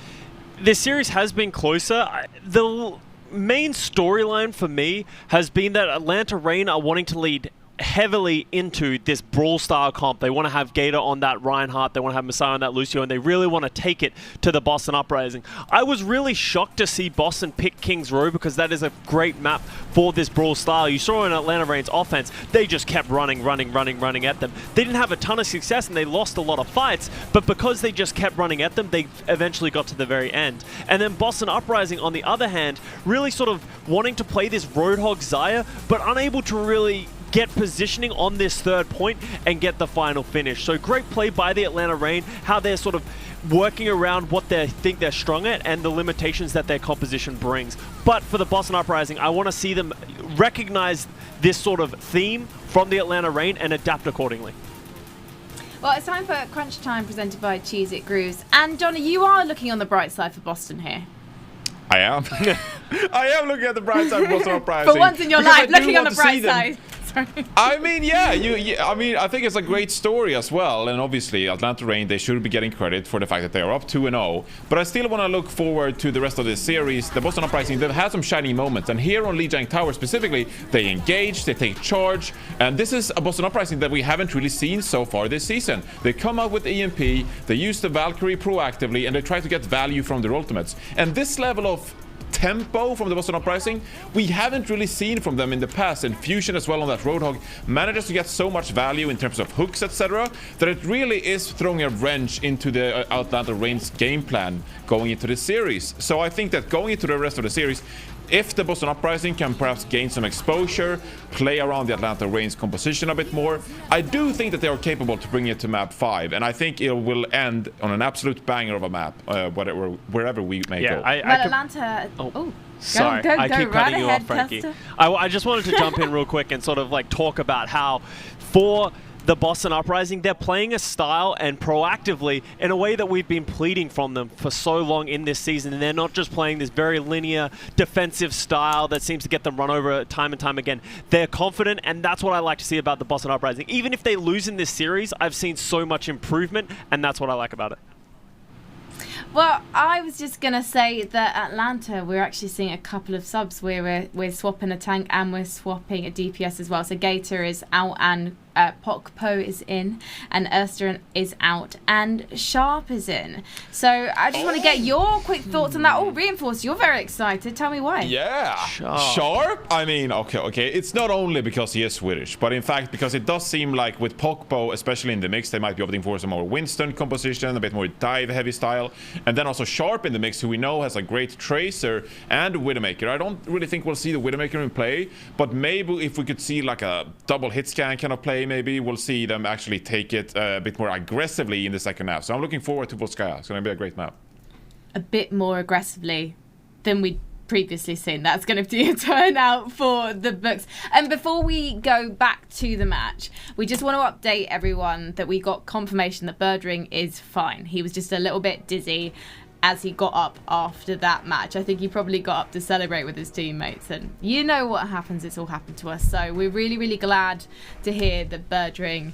Speaker 7: this series has been closer. The main storyline for me has been that Atlanta Rain are wanting to lead heavily into this brawl style comp. They want to have Gator on that Reinhardt, they want to have Messiah on that Lucio, and they really want to take it to the Boston Uprising. I was really shocked to see Boston pick Kings Row, because that is a great map for this brawl style. You saw in Atlanta Rain's offense, they just kept running at them. They didn't have a ton of success and they lost a lot of fights, but because they just kept running at them, they eventually got to the very end. And then Boston Uprising, on the other hand, really sort of wanting to play this Roadhog Xayah, but unable to really get positioning on this third point and get the final finish. So great play by the Atlanta Rain, how they're sort of working around what they think they're strong at and the limitations that their composition brings. But for the Boston Uprising, I want to see them recognize this sort of theme from the Atlanta Rain and adapt accordingly.
Speaker 5: Well, it's time for Crunch Time presented by Cheese It Grooves. And Johnny, you are looking on the bright side for Boston here.
Speaker 6: I am. I am looking at the bright side of Boston Uprising.
Speaker 5: For once in your life, looking on the bright side.
Speaker 6: I mean, yeah, I mean, I think it's a great story as well. And obviously, Atlanta Rain, they should be getting credit for the fact that they are up 2-0. But I still want to look forward to the rest of this series. The Boston Uprising, they've had some shining moments. And here on Lijiang Tower specifically, they engage, they take charge. And this is a Boston Uprising that we haven't really seen so far this season. They come out with EMP, they use the Valkyrie proactively, and they try to get value from their ultimates. And this level of tempo from the Boston Uprising we haven't really seen from them in the past, and Fusion as well on that Roadhog manages to get so much value in terms of hooks, etc., that it really is throwing a wrench into the Atlanta Rain's game plan going into the series. So I think that going into the rest of the series, if the Boston Uprising can perhaps gain some exposure, play around the Atlanta Rain's composition a bit more, I do think that they are capable to bring it to map 5, and I think it will end on an absolute banger of a map, wherever we may go.
Speaker 5: Atlanta...
Speaker 7: Sorry,
Speaker 5: go
Speaker 7: I keep
Speaker 5: right
Speaker 7: cutting you
Speaker 5: ahead,
Speaker 7: off, Frankie.
Speaker 5: Custer.
Speaker 7: I just wanted to jump in real quick and sort of like talk about how for the Boston Uprising, they're playing a style and proactively in a way that we've been pleading from them for so long in this season. And they're not just playing this very linear defensive style that seems to get them run over time and time again. They're confident, and that's what I like to see about the Boston Uprising. Even if they lose in this series, I've seen so much improvement, and that's what I like about it.
Speaker 5: Well, I was just going to say that Atlanta, we're actually seeing a couple of subs where we're swapping a tank and we're swapping a DPS as well. So Gator is out and Pokpo is in, and Erster is out, and Sharp is in. So I just want to get your quick thoughts on that. Oh, Reinforce, you're very excited. Tell me why.
Speaker 6: Yeah. Sharp? I mean, okay. It's not only because he is Swedish, but in fact because it does seem like with Pokpo, especially in the mix, they might be opting for some more Winston composition, a bit more dive-heavy style. And then also Sharp in the mix, who we know has a great Tracer and Widowmaker. I don't really think we'll see the Widowmaker in play, but maybe if we could see like a double hit scan kind of play, maybe we'll see them actually take it a bit more aggressively in the second half. So I'm looking forward to Volskaya. It's going to be a great map.
Speaker 5: A bit more aggressively than we previously seen. That's going to be a turnout for the books. And before we go back to the match, we just want to update everyone that we got confirmation that Birdring is fine. He was just a little bit dizzy as he got up after that match. I think he probably got up to celebrate with his teammates, and you know what happens, it's all happened to us. So we're really, really glad to hear that Birdring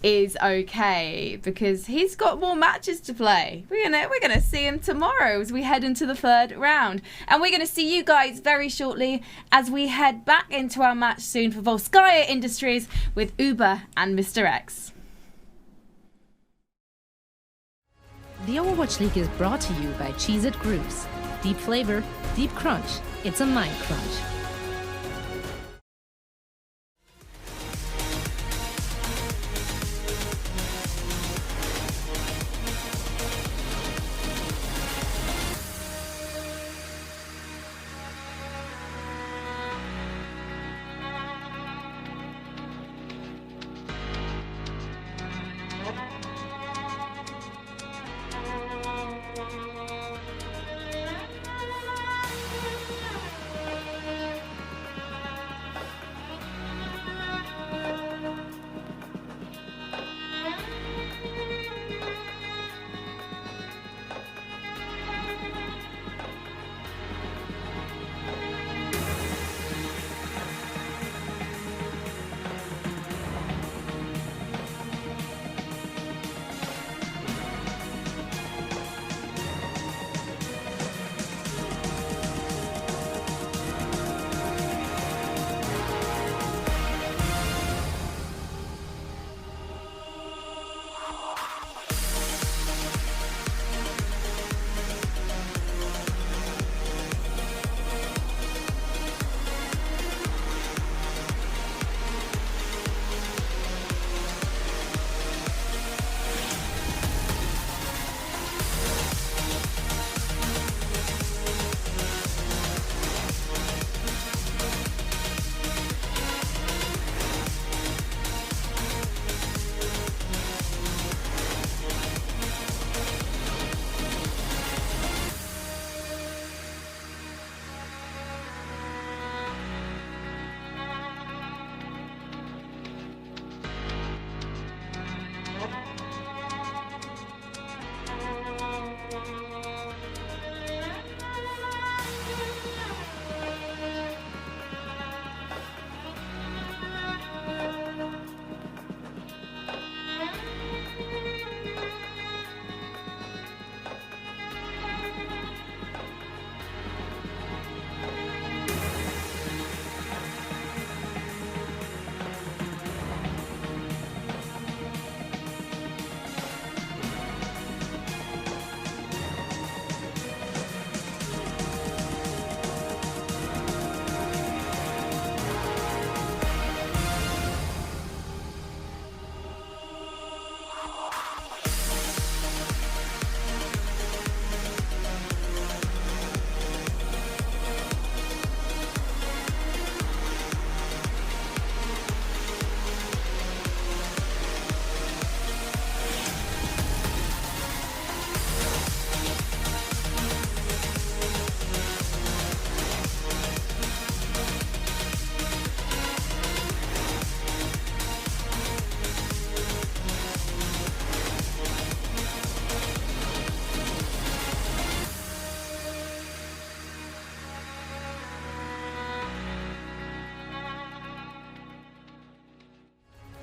Speaker 5: is okay, because he's got more matches to play. We're gonna see him tomorrow as we head into the 3rd round, and we're gonna see you guys very shortly as we head back into our match soon for Volskaya Industries with Uber and Mr. X.
Speaker 4: The Overwatch League is brought to you by Cheez-It Groups. Deep flavor, deep crunch. It's a mind crunch.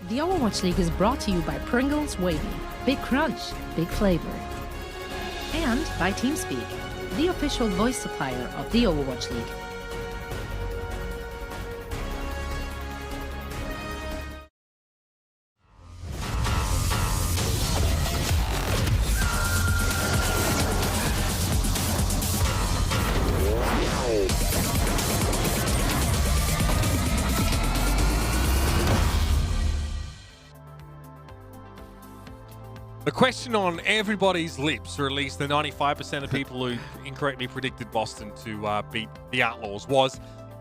Speaker 4: The Overwatch League is brought to you by Pringles Wavy, Big Crunch, Big Flavor. And by TeamSpeak, the official voice supplier of the Overwatch League.
Speaker 1: The question on everybody's lips, or at least the 95% of people who incorrectly predicted Boston to beat the Outlaws, was,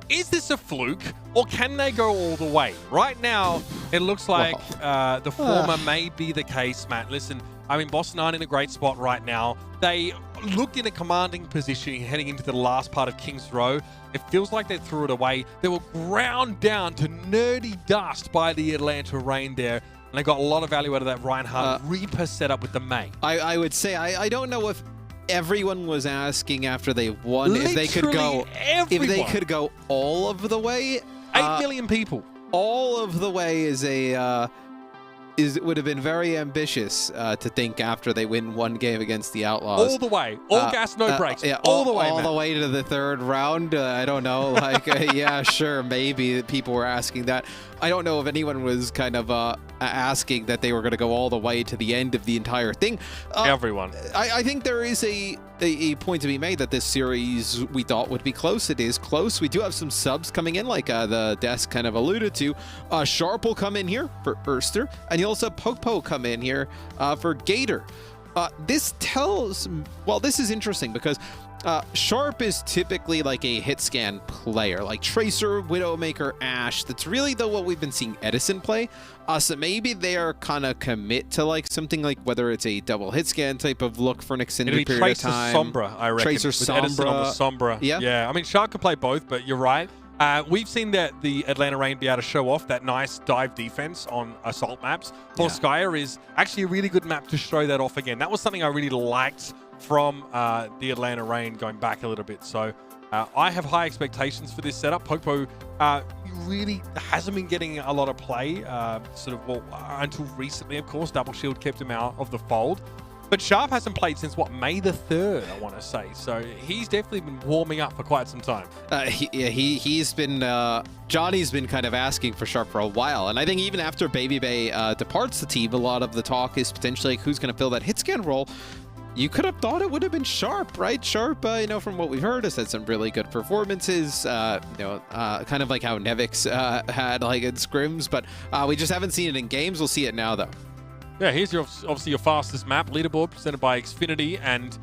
Speaker 1: is this a fluke, or can they go all the way? Right now, it looks like the former may be the case, Matt. Listen, I mean, Boston aren't in a great spot right now. They looked in a commanding position heading into the last part of King's Row. It feels like they threw it away. They were ground down to nerdy dust by the Atlanta Reign there. And they got a lot of value out of that Reinhardt Reaper setup with the Mei.
Speaker 3: I would say, I don't know if everyone was asking after they won
Speaker 1: Literally
Speaker 3: if they could go
Speaker 1: everyone.
Speaker 3: if they could go all of the way.
Speaker 1: 8 million people.
Speaker 3: All of the way is would have been very ambitious to think after they win one game against the Outlaws.
Speaker 1: All the way. All gas, no brakes.
Speaker 3: Yeah,
Speaker 1: all the way,
Speaker 3: all
Speaker 1: man.
Speaker 3: the way to the third round. I don't know. Like, yeah, sure, maybe people were asking that. I don't know if anyone was kind of asking that they were going to go all the way to the end of the entire thing.
Speaker 1: Everyone.
Speaker 3: I think there is a point to be made that this series we thought would be close. It is close. We do have some subs coming in, like the desk kind of alluded to. Sharp will come in here for Erster, and you'll also have Popo come in here for Gator. This is interesting because Sharp is typically like a hit scan player, like Tracer, Widowmaker, Ashe. That's really though what we've been seeing Edison play. So maybe they are kind of commit to like something like whether it's a double hit scan type of look for an extended period
Speaker 1: Tracer
Speaker 3: of time.
Speaker 1: Sombra, I reckon.
Speaker 3: Tracer
Speaker 1: with Edison on the Sombra.
Speaker 3: Yeah.
Speaker 1: I mean, Shark could play both, but you're right. We've seen that the Atlanta Reign be able to show off that nice dive defense on assault maps. Volskaya is actually a really good map to show that off again. That was something I really liked from the Atlanta Reign going back a little bit. So I have high expectations for this setup. Popo really hasn't been getting a lot of play, until recently, of course. Double Shield kept him out of the fold. But Sharp hasn't played since, May the 3rd, I want to say. So he's definitely been warming up for quite some time.
Speaker 3: He's been, Johnny's been kind of asking for Sharp for a while. And I think even after Baby Bay departs the team, a lot of the talk is potentially like who's going to fill that hit scan role. You could have thought it would have been Sharp, right? Sharp, from what we've heard, has had some really good performances, kind of like how Nevix had like in scrims, but we just haven't seen it in games. We'll see it now, though.
Speaker 1: Yeah, here's obviously your fastest map, leaderboard presented by Xfinity, and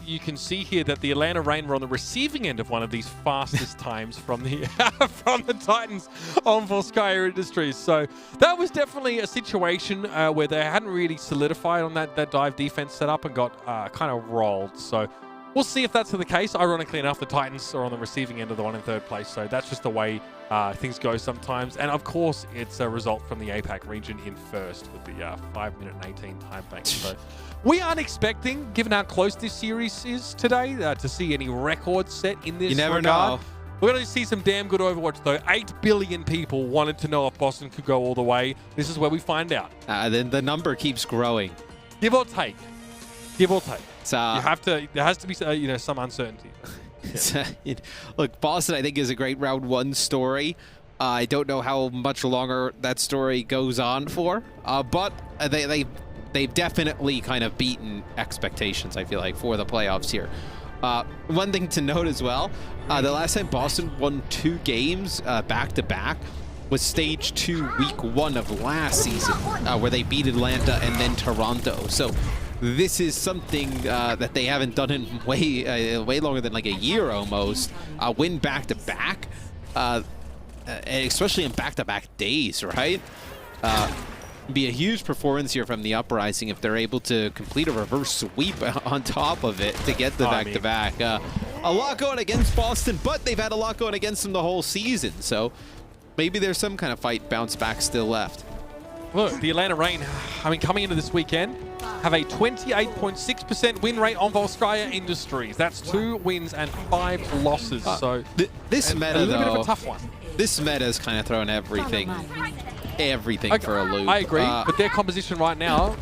Speaker 1: you can see here that the Atlanta Reign were on the receiving end of one of these fastest times from the from the Titans on Volskaya Industries. So that was definitely a situation where they hadn't really solidified on that dive defense setup and got kind of rolled. So we'll see if that's the case. Ironically enough, the Titans are on the receiving end of the one in third place, so that's just the way things go sometimes. And of course, it's a result from the APAC region in first with the 5 minute and 18 time bank. So we aren't expecting, given how close this series is today, to see any records set in this.
Speaker 3: You never
Speaker 1: regard.
Speaker 3: know.
Speaker 1: We're going to see some damn good Overwatch, though. 8 billion people wanted to know if Boston could go all the way. This is where we find out.
Speaker 3: Then the number keeps growing.
Speaker 1: Give or take. Give or take.
Speaker 3: There
Speaker 1: has to be some uncertainty.
Speaker 3: Yeah. Look, Boston, I think, is a great round one story. I don't know how much longer that story goes on for, but they've definitely kind of beaten expectations, I feel like, for the playoffs here. One thing to note as well, the last time Boston won 2 games back-to-back was Stage 2, Week 1 of last season, where they beat Atlanta and then Toronto. So this is something that they haven't done in way longer than like a year almost. Win back-to-back, especially in back-to-back days, right? Be a huge performance here from the Uprising if they're able to complete a reverse sweep on top of it to get the back-to-back. A lot going against Boston, but they've had a lot going against them the whole season, so maybe there's some kind of fight bounce back still left.
Speaker 1: Look, the Atlanta Reign, coming into this weekend, have a 28.6% win rate on Volskaya Industries. That's 2 wins and 5 losses. So
Speaker 3: this meta,
Speaker 1: a little
Speaker 3: though,
Speaker 1: bit of a tough one.
Speaker 3: This meta is kind of throwing everything for a loop.
Speaker 1: I agree, but their composition right now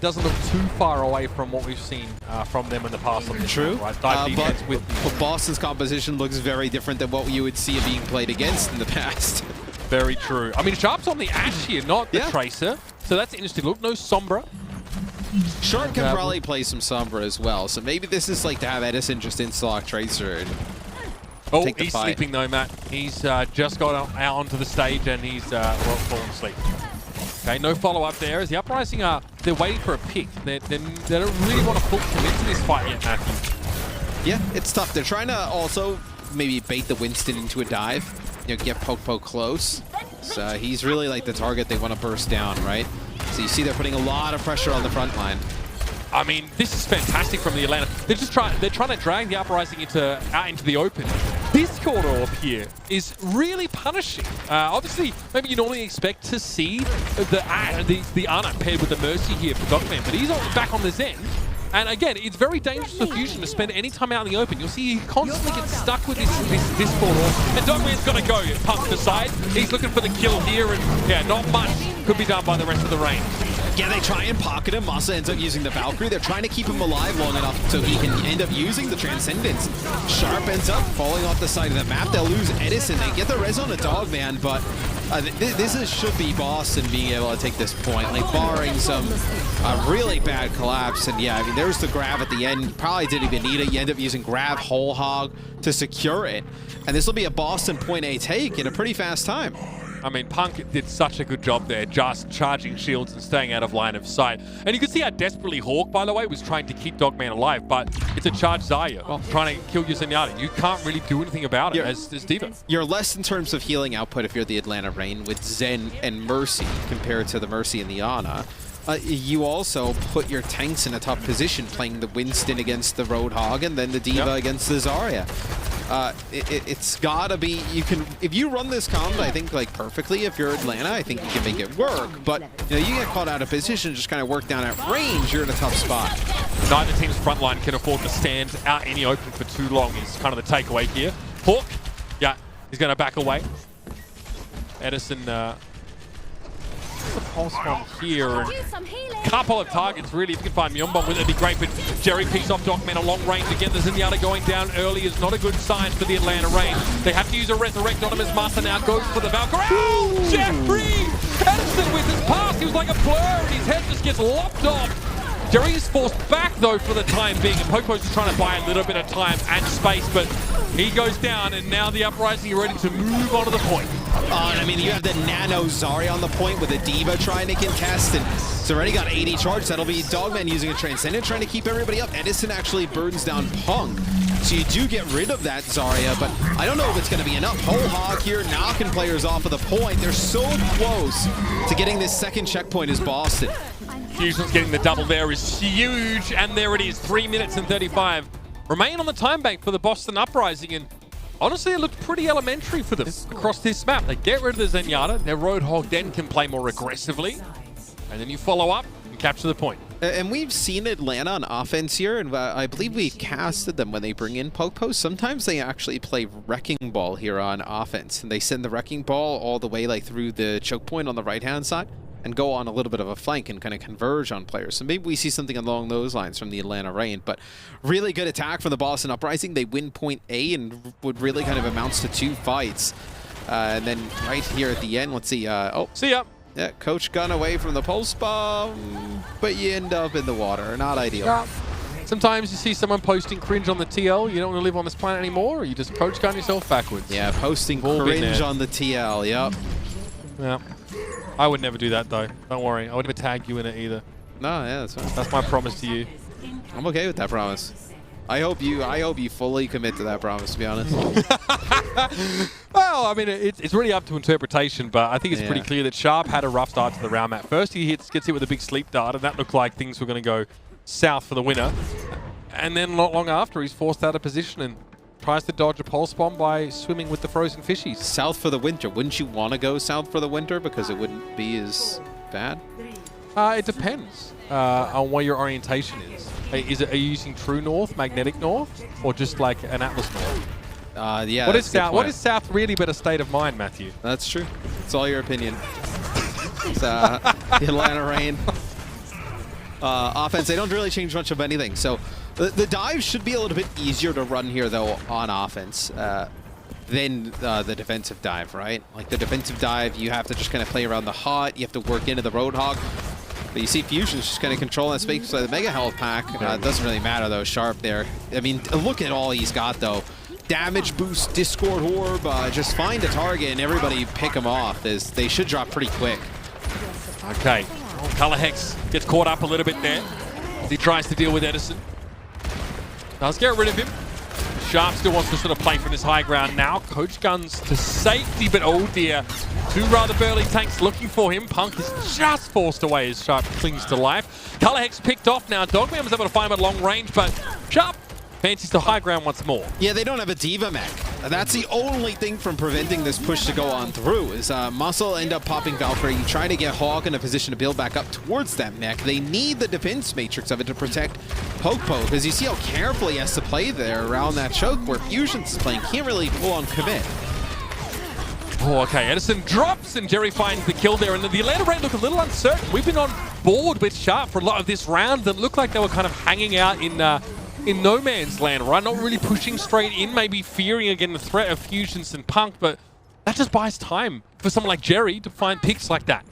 Speaker 1: doesn't look too far away from what we've seen from them in the past.
Speaker 3: True,
Speaker 1: right? Dive defense
Speaker 3: but Boston's composition looks very different than what you would see it being played against in the past.
Speaker 1: Very true. I mean, Sharp's on the Ashe here, not the Tracer, so that's an interesting look. No Sombra.
Speaker 3: Sharp can probably play some Sombra as well, so maybe this is like to have Edison just in-stock Tracer and take the
Speaker 1: he's
Speaker 3: fight.
Speaker 1: sleeping though, Matt. He's just got out onto the stage and he's fallen asleep. Okay, no follow-up there. As the Uprising they're waiting for a pick. They don't really want to full commit to this fight yet, Matthew.
Speaker 3: Yeah, it's tough. They're trying to also maybe bait the Winston into a dive, get Popo close. So he's really like the target they want to burst down, right? So you see they're putting a lot of pressure on the front line.
Speaker 1: I mean, this is fantastic from the Atlanta. They're trying to drag the Uprising out into the open. This corner up here is really punishing. Obviously, maybe you normally expect to see the Ana paired with the Mercy here for Dogman, but he's back on the Zen. And again, it's very dangerous for Fusion to spend any time out in the open. You'll see he constantly gets stuck with this corner. And Dogman's got to go. Pump aside. He's looking for the kill here, and yeah, not much could be done by the rest of the range.
Speaker 3: Yeah, they try and pocket him. Masa ends up using the Valkyrie. They're trying to keep him alive long enough so he can end up using the Transcendence. Sharp ends up falling off the side of the map. They'll lose Edison. They get the res on a Dogman, but should be Boston being able to take this point, like barring some really bad collapse. And yeah, I mean, there's the grab at the end. You probably didn't even need it. You end up using grab whole hog to secure it. And this will be a Boston point A take in a pretty fast time.
Speaker 1: I mean, Punk did such a good job there, just charging shields and staying out of line of sight. And you can see how desperately Hawk, by the way, was trying to keep Dogman alive, but it's a charged Zarya trying to kill your Zenyatta. You can't really do anything about it as D.Va.
Speaker 3: You're less in terms of healing output if you're the Atlanta Reign with Zen and Mercy compared to the Mercy and the Ana. You also put your tanks in a tough position, playing the Winston against the Roadhog and then the D.Va against the Zarya. It's gotta be, if you run this combo, I think like perfectly, if you're Atlanta, I think you can make it work, but you know, you get caught out of position, just kind of work down at range, you're in a tough spot.
Speaker 1: Neither team's front line can afford to stand out in the open for too long is kind of the takeaway here. Hawk, yeah, he's gonna back away. Edison, the pulse bomb here, and couple of targets really. If you can find Myeonbong with it, it'd be great, but Jerry picks off Dogman a long range again. The Zenyatta going down early is not a good sign for the Atlanta Reign. They have to use a resurrect on him as Masa now goes for the Valkyrie. Oh, Jeffrey! Edison with his pass, he was like a blur, and his head just gets lopped off. Jerry is forced back though for the time being, and Popo's just trying to buy a little bit of time and space, but he goes down, and now the Uprising are ready to move on to the point.
Speaker 3: And I mean, you have the Nano Zarya on the point with a D.Va trying to contest, and it's already got 80 charge. That'll be Dogman using a Transcendent, trying to keep everybody up. Edison actually burns down Punk, so you do get rid of that Zarya, but I don't know if it's going to be enough. Whole hog here, knocking players off of the point. They're so close to getting this second checkpoint as Boston.
Speaker 1: Fusion's getting the double there is huge, and there it is, 3 minutes and 35. Remain on the time bank for the Boston Uprising, and honestly, it looked pretty elementary for them across this map. They get rid of the Zenyatta, their Roadhog then can play more aggressively, and then you follow up and capture the point.
Speaker 3: And we've seen Atlanta on offense here, and I believe we've casted them when they bring in Popo. Sometimes they actually play Wrecking Ball here on offense, and they send the Wrecking Ball all the way like through the choke point on the right-hand side and go on a little bit of a flank and kind of converge on players. So maybe we see something along those lines from the Atlanta Reign, but really good attack from the Boston Uprising. They win point A and would really kind of amounts to 2 fights. And then right here at the end, let's see.
Speaker 1: See ya.
Speaker 3: Yeah, Coach gun away from the pulse bomb, but you end up in the water. Not ideal.
Speaker 1: Yeah. Sometimes you see someone posting cringe on the TL, you don't want to live on this planet anymore, or you just coach gun yourself backwards.
Speaker 3: Yeah, posting cringe on the TL, yep.
Speaker 1: Yeah. I would never do that though. Don't worry. I would never tag you in it either.
Speaker 3: No, yeah, that's fine.
Speaker 1: That's my promise to you.
Speaker 3: I'm okay with that promise. I hope you fully commit to that promise, to be honest.
Speaker 1: Well, I mean, it's really up to interpretation, but I think it's pretty clear that Sharp had a rough start to the round map. First, he gets hit with a big sleep dart, and that looked like things were going to go south for the winner. And then not long after, he's forced out of position and tries to dodge a pulse bomb by swimming with the frozen fishies.
Speaker 3: South for the winter. Wouldn't you want to go south for the winter because it wouldn't be as bad?
Speaker 1: It depends on what your orientation is. Are you using true north, magnetic north, or just like an atlas north?
Speaker 3: Yeah.
Speaker 1: What is south? What is south really but a state of mind, Matthew?
Speaker 3: That's true. It's all your opinion. It's the Atlanta Reign. Offense, they don't really change much of anything. So the dive should be a little bit easier to run here, though, on offense than the defensive dive, right? Like the defensive dive, you have to just kind of play around the hot. You have to work into the Roadhog. But you see Fusion's just kind of controlling that space by the Mega Health Pack. It doesn't really matter, though. Sharp there. I mean, look at all he's got, though. Damage boost, Discord Orb, just find a target and everybody pick him off. They should drop pretty quick.
Speaker 1: Okay. Color Hex gets caught up a little bit there as he tries to deal with Edison. Does get rid of him. Sharp still wants to sort of play from this high ground now. Coach Guns to safety, but oh dear. Two rather burly tanks looking for him. Punk is just forced away as Sharp clings to life. Color Hex picked off now. Dogman was able to find him at long range, but Sharp fancies the high ground once more.
Speaker 3: Yeah, they don't have a Diva mech. That's the only thing from preventing this push to go on through is Muscle end up popping Valkyrie. You try to get Hawk in a position to build back up towards that mech. They need the defense matrix of it to protect Poke because you see how carefully he has to play there around that choke where Fusion's playing. Can't really full on commit.
Speaker 1: Oh, okay. Edison drops and Jerry finds the kill there. And the Atlanta Rain look a little uncertain. We've been on board with Sharp for a lot of this round that looked like they were kind of hanging out in no man's land, right? Not really pushing straight in, maybe fearing again the threat of Fusions and Punk, but that just buys time for someone like Jerry to find picks like that.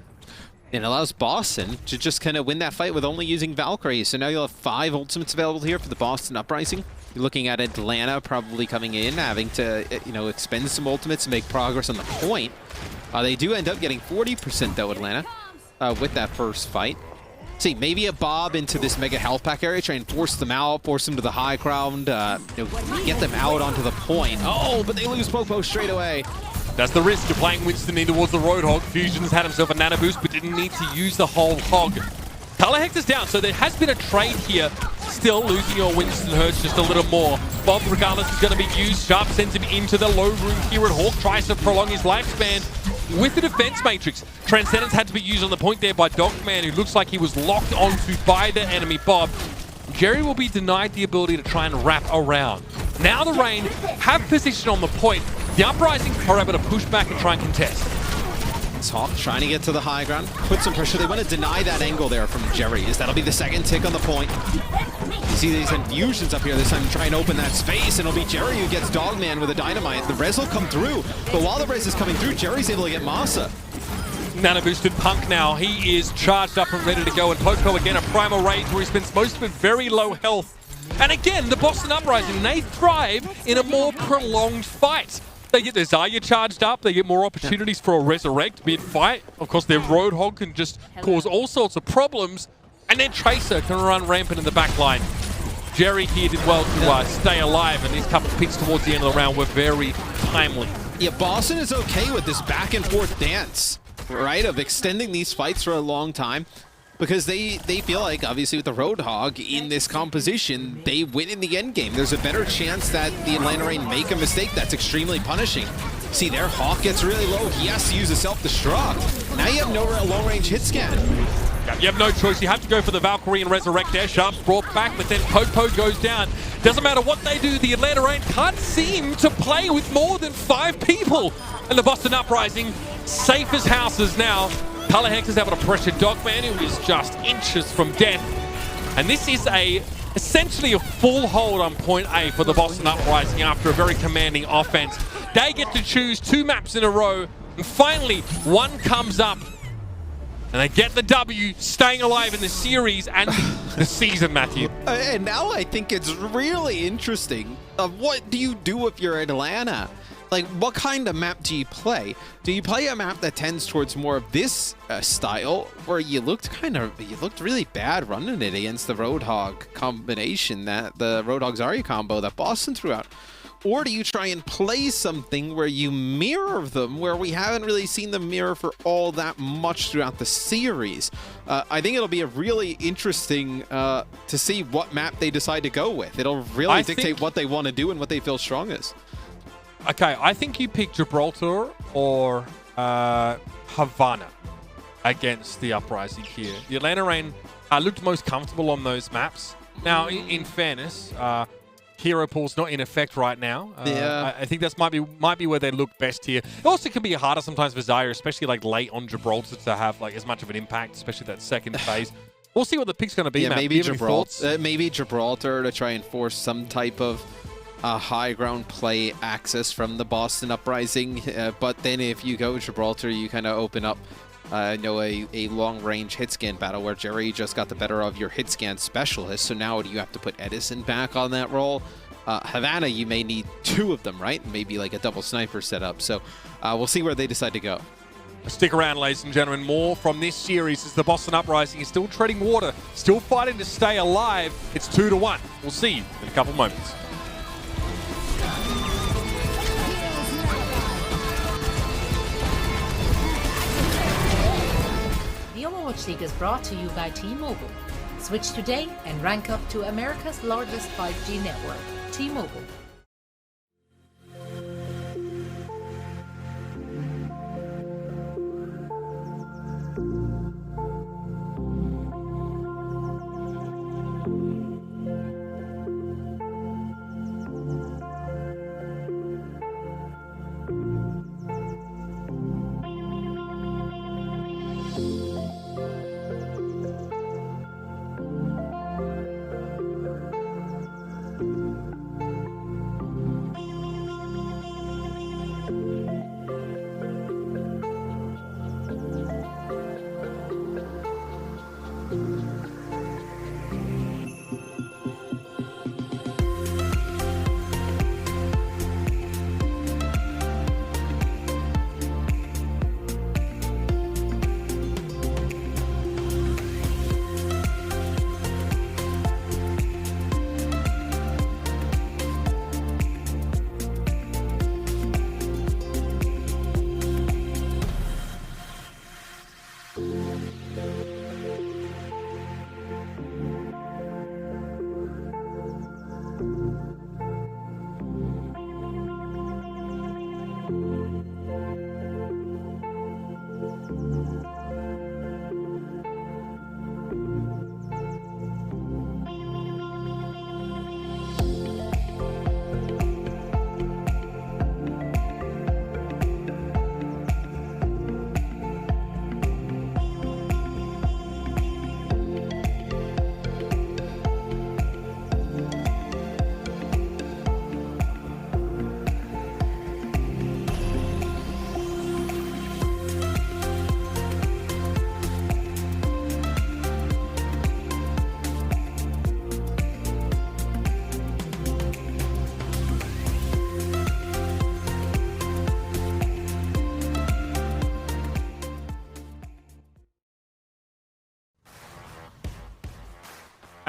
Speaker 3: It allows Boston to just kind of win that fight with only using Valkyrie. So now you'll have 5 ultimates available here for the Boston Uprising. You're looking at Atlanta probably coming in, having to, expend some ultimates to make progress on the point. They do end up getting 40% though, Atlanta, with that first fight. See, maybe a Bob into this Mega Health Pack area, try and force them out, force them to the high ground, get them out onto the point. Oh, but they lose Popo straight away.
Speaker 1: That's the risk of playing Winston in towards the Roadhog. Fusion's had himself a nano boost, but didn't need to use the whole hog. Color Hex is down, so there has been a trade here. Still, losing your Winston hurts just a little more. Bob, regardless, is going to be used. Sharp sends him into the low room here, and Hawk tries to prolong his lifespan with the defense matrix. Transcendence had to be used on the point there by Dogman, who looks like he was locked onto by the enemy Bob. Jerry will be denied the ability to try and wrap around. Now the Rain have position on the point. The Uprising are able to push back and try and contest.
Speaker 3: It's Hawk trying to get to the high ground, put some pressure. They want to deny that angle there from Jerry, as that'll be the second tick on the point. You see these infusions up here this time to try and open that space, and it'll be Jerry who gets Dogman with a dynamite. The res will come through, but while the res is coming through, Jerry's able to get Masa.
Speaker 1: Nano boosted Punk now. He is charged up and ready to go, and Poco again a primal rage where he spends most of it very low health. And again, the Boston Uprising, they thrive in a more prolonged fight. They get their Zarya charged up, they get more opportunities for a resurrect mid-fight. Of course, their Roadhog can just cause all sorts of problems, and then Tracer can run rampant in the back line. Jerry here did well to stay alive, and these couple of picks towards the end of the round were very timely.
Speaker 3: Yeah, Boston is okay with this back and forth dance, right, of extending these fights for a long time. Because they feel like, obviously, with the Roadhog in this composition, they win in the end game. There's a better chance that the Atlanta Rain make a mistake that's extremely punishing. See, their Hawk gets really low. He has to use a self-destruct. Now you have no long-range hit scan.
Speaker 1: You have no choice. You have to go for the Valkyrie and resurrect there. Sharp's brought back, but then Popo goes down. Doesn't matter what they do, the Atlanta Rain can't seem to play with more than 5 people. And the Boston Uprising, safe as houses now. Color Hex is able to pressure Dogman, who is just inches from death. And this is essentially a full hold on point A for the Boston Uprising after a very commanding offense. They get to choose 2 maps in a row, and finally one comes up. And they get the W, staying alive in the series and the season, Matthew.
Speaker 3: And now I think it's really interesting of what do you do if you're Atlanta? Like, what kind of map do you play? Do you play a map that tends towards more of this style, where you looked really bad running it against the Roadhog combination, that the Roadhog Zarya combo that Boston threw out? Or do you try and play something where you mirror them, where we haven't really seen them mirror for all that much throughout the series? I think it'll be a really interesting to see what map they decide to go with. It'll really dictate what they want to do and what they feel strong is.
Speaker 1: Okay, I think you pick Gibraltar or Havana against the Uprising here. The Atlanta Rain looked most comfortable on those maps. Now, in fairness, Hero Pool's not in effect right now. I think that might be where they look best here. It also can be harder sometimes for Zarya, especially like late on Gibraltar, to have like as much of an impact, especially that second phase. We'll see what the pick's going to be.
Speaker 3: Yeah,
Speaker 1: Matt.
Speaker 3: maybe Gibraltar. Maybe Gibraltar to try and force some type of high ground play access from the Boston Uprising. But then if you go Gibraltar, you kind of open up a long-range hit scan battle where Jerry just got the better of your hit scan specialist. So now do you have to put Edison back on that role? Havana, you may need 2 of them, right? Maybe like a double sniper setup. So we'll see where they decide to go.
Speaker 1: Stick around, ladies and gentlemen. More from this series as the Boston Uprising is still treading water, still fighting to stay alive. It's 2-1. We'll see you in a couple moments.
Speaker 4: League is brought to you by T-Mobile. Switch today and rank up to America's largest 5G network, T-Mobile.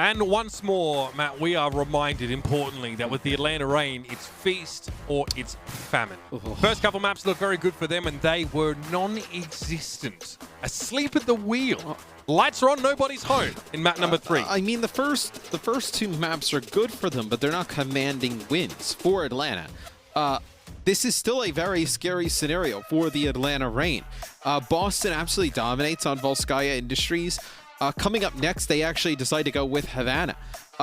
Speaker 1: And once more, Matt, we are reminded, importantly, that with the Atlanta Reign, it's feast or it's famine. First couple maps look very good for them, and they were non-existent. Asleep at the wheel. Lights are on, nobody's home in map number 3.
Speaker 3: I mean, the first two maps are good for them, but they're not commanding wins for Atlanta. This is still a very scary scenario for the Atlanta Reign. Boston absolutely dominates on Volskaya Industries. Coming up next, they actually decide to go with Havana.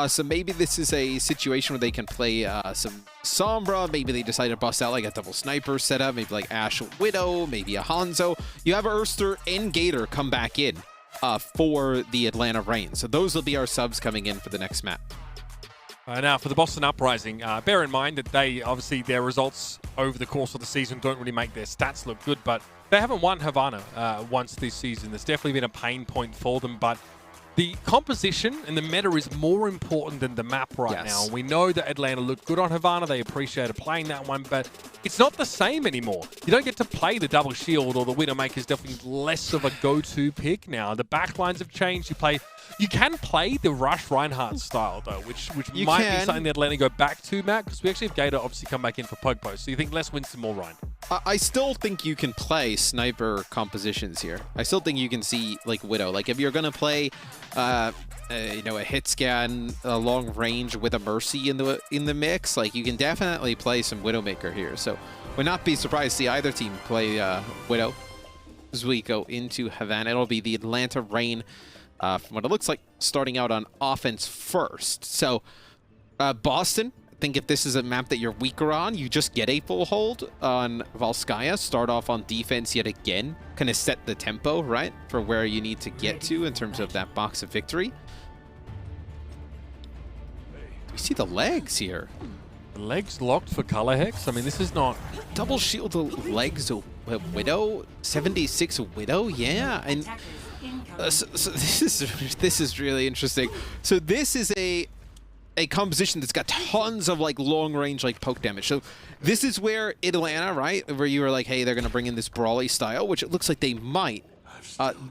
Speaker 3: So maybe this is a situation where they can play some Sombra. Maybe they decide to bust out like a double sniper setup. Maybe like Ash Widow, maybe a Hanzo. You have Erster and Gator come back in for the Atlanta Reign. So those will be our subs coming in for the next map.
Speaker 1: Now, for the Boston Uprising, bear in mind that they, obviously, their results over the course of the season don't really make their stats look good, but they haven't won Havana once this season. There's definitely been a pain point for them, but the composition and the meta is more important than the map right now. We know that Atlanta looked good on Havana. They appreciated playing that one, but it's not the same anymore. You don't get to play the double shield, or the Widowmaker is definitely less of a go-to pick now. The backlines have changed. You can play the Rush Reinhardt style, though, which might be something that Atlanta go back to, Matt, because we actually have Gator obviously come back in for Poke Post. So you think less Winston, more Ryan?
Speaker 3: I still think you can play sniper compositions here. I still think you can see like Widow. Like if you're gonna play, a hit scan, a long range with a Mercy in the mix, like you can definitely play some Widowmaker here. So would not be surprised to see either team play Widow as we go into Havana. It'll be the Atlanta Reign, from what it looks like, starting out on offense first. So Boston, I think if this is a map that you're weaker on, you just get a full hold on Volskaya, start off on defense yet again, kind of set the tempo, right, for where you need to get to in terms of that box of victory. We see the legs here.
Speaker 1: The legs locked for Color Hex? I mean, this is not...
Speaker 3: Double shield legs Widow, 76 Widow, yeah, and... So this is really interesting. So this is a composition that's got tons of like long range like poke damage. So this is where Atlanta, right, where you were like, hey, they're gonna bring in this brawly style, which it looks like they might.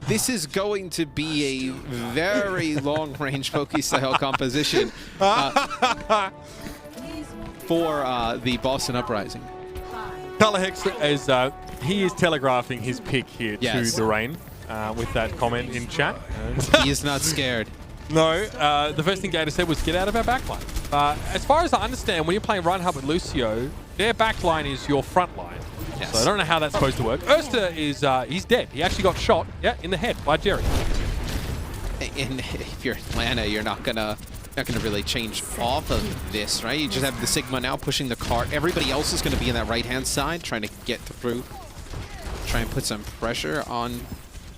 Speaker 3: This is going to be a very long range pokey style composition for the Boston Uprising.
Speaker 1: Color Hex is he is telegraphing his pick here to the Reign. with that comment in chat.
Speaker 3: He is not scared.
Speaker 1: No, the first thing Gator said was get out of our backline. As far as I understand, when you're playing Reinhardt with Lucio, their backline is your front line.
Speaker 3: Yes.
Speaker 1: So I don't know how that's supposed to work. Erster is, he's dead. He actually got shot, in the head by Jerry.
Speaker 3: And if you're Atlanta, you're not gonna really change off of this, right? You just have the Sigma now pushing the cart. Everybody else is gonna be in that right-hand side, trying to get through, try and put some pressure on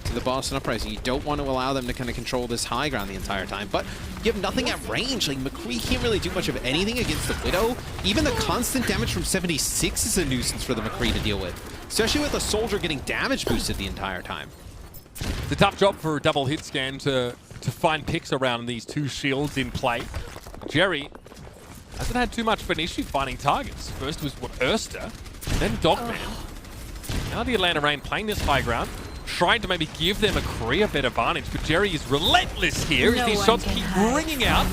Speaker 3: to the Boston Uprising. You don't want to allow them to kind of control this high ground the entire time, but you have nothing at range. Like, McCree can't really do much of anything against the Widow. Even the constant damage from 76 is a nuisance for the McCree to deal with, especially with the Soldier getting damage boosted the entire time.
Speaker 1: It's a tough job for a double hit scan to find picks around these two shields in play. Jerry hasn't had too much of an issue finding targets. First was Erster, then Dogman. Now the Atlanta Reign playing this high ground, trying to maybe give them a career better advantage, but Jerry is relentless here as these shots keep ringing out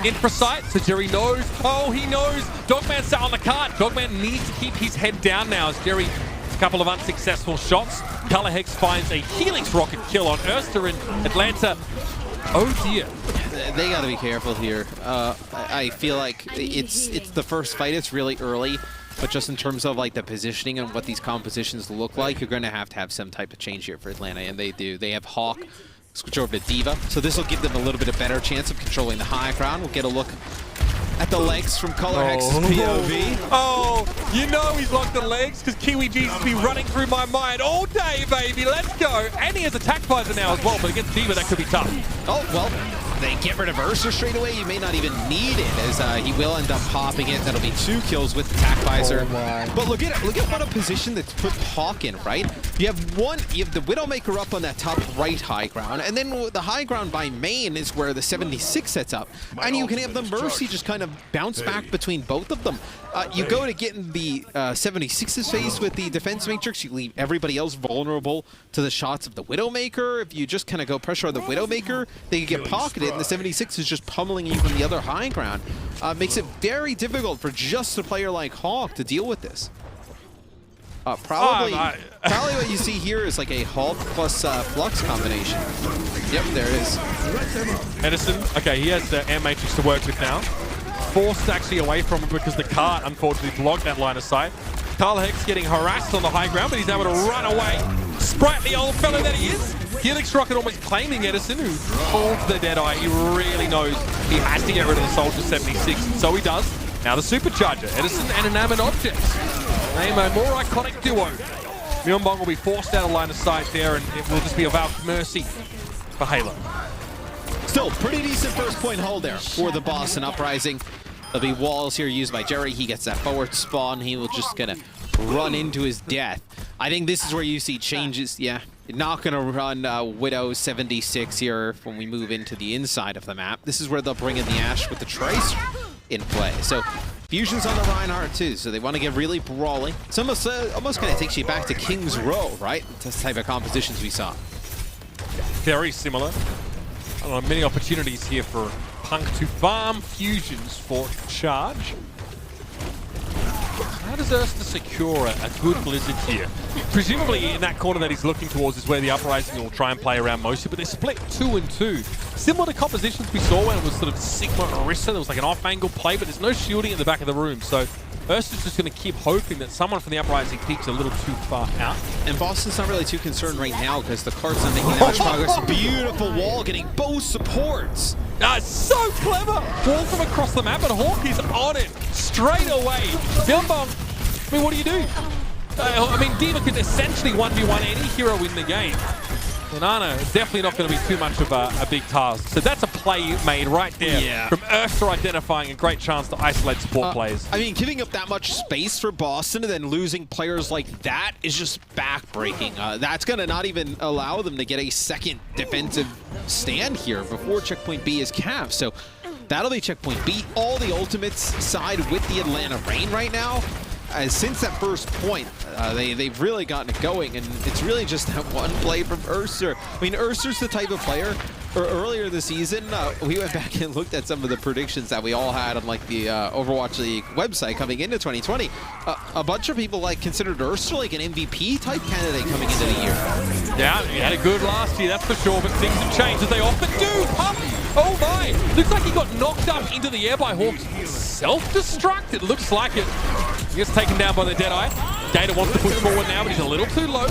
Speaker 1: in sight. So Jerry knows, he knows. Dogman's sat on the cart. Dogman needs to keep his head down now as Jerry, a couple of unsuccessful shots. Color Hex finds a Helix rocket kill on Erster and Atlanta. Oh dear.
Speaker 3: They got to be careful here. I feel like it's the first fight. It's really early. But just in terms of like the positioning and what these compositions look like, you're going to have some type of change here for Atlanta, and they do. They have Hawk switch over to D.Va, so this will give them a little bit of better chance of controlling the high ground. We'll get a look at the legs from Color Hex's POV.
Speaker 1: Oh, you know he's locked the legs because Kiwi Jesus be running through my mind all day, baby. Let's go. And he has attack visor now as well, but against D.Va that could be tough.
Speaker 3: Oh, well, they get rid of Ursa straight away. You may not even need it, as he will end up popping it. That'll be 2 kills with attack visor. But look at what a position that's put Hawk in, right? You have the Widowmaker up on that top right high ground, and then the high ground by main is where the 76 sets up. And you can have the Mercy just kind of bounce back between both of them. You go to get in the 76's face with the defense matrix, you leave everybody else vulnerable to the shots of the Widowmaker. If you just kind of go pressure on the Widowmaker, they can get pocketed, and the 76 is just pummeling you from the other high ground. Makes it very difficult for just a player like Hawk to deal with this. Probably what you see here is like a Hulk plus Flux combination. Yep, there it is.
Speaker 1: Edison, okay, he has the air matrix to work with now. Forced actually away from him because the cart unfortunately blocked that line of sight. Carl Hex getting harassed on the high ground, but he's able to run away. Sprightly old fellow that he is. Helix Rocket almost claiming Edison, who holds the Deadeye. He really knows he has to get rid of the Soldier 76, and so he does. Now the Supercharger, Edison and Inanimate Objects. Name a more iconic duo. Myeonbong will be forced out of line of sight there, and it will just be a vow of mercy for Halo.
Speaker 3: Still, pretty decent first point hold there for the Boston Uprising. There'll be walls here used by Jerry. He gets that forward spawn. He will just gonna run into his death. I think this is where you see changes. Yeah, you're not gonna run Widow 76 here when we move into the inside of the map. This is where they'll bring in the Ashe with the Trace in play. So Fusion's on the Reinhardt too, so they want to get really brawling. It's almost kind of takes you back to King's Row, right? This type of compositions we saw.
Speaker 1: Very similar. Many opportunities here for Punk to farm Fusions for charge. How does Erster secure a good Blizzard here? Presumably in that corner that he's looking towards is where the Uprising will try and play around mostly, but they're split 2 and 2. Similar to compositions we saw when it was sort of Sigma Orisa. There was like an off-angle play, but there's no shielding in the back of the room. So Erster's just going to keep hoping that someone from the Uprising peeks a little too far out.
Speaker 3: And Boston's not really too concerned right now because the cart's not making much progress. Beautiful wall, getting both supports.
Speaker 1: So clever! Wall from across the map, and Hawk is on it straight away. Myeonbong, I mean, what do you do? I mean, D.Va could essentially 1v1 any hero in the game. Banana is definitely not going to be too much of a big task. So that's a play made right there from Erster identifying a great chance to isolate support players.
Speaker 3: I mean, giving up that much space for Boston and then losing players like that is just backbreaking. That's going to not even allow them to get a second defensive stand here before checkpoint B is capped. So that'll be checkpoint B. All the ultimates side with the Atlanta Reign right now. Since that first point, they've really gotten it going, and it's really just that one play from Erster. I mean, Erster's the type of player, earlier this season, we went back and looked at some of the predictions that we all had on like the Overwatch League website coming into 2020. a bunch of people like considered Ursa like an MVP type candidate coming into the year.
Speaker 1: Yeah, he had a good last year, that's for sure, but things have changed as they often do. Pump! Oh my! Looks like he got knocked up into the air by Hawks. Self-destruct, it looks like it. He gets taken down by the Deadeye. Gator wants to push forward now, but he's a little too low.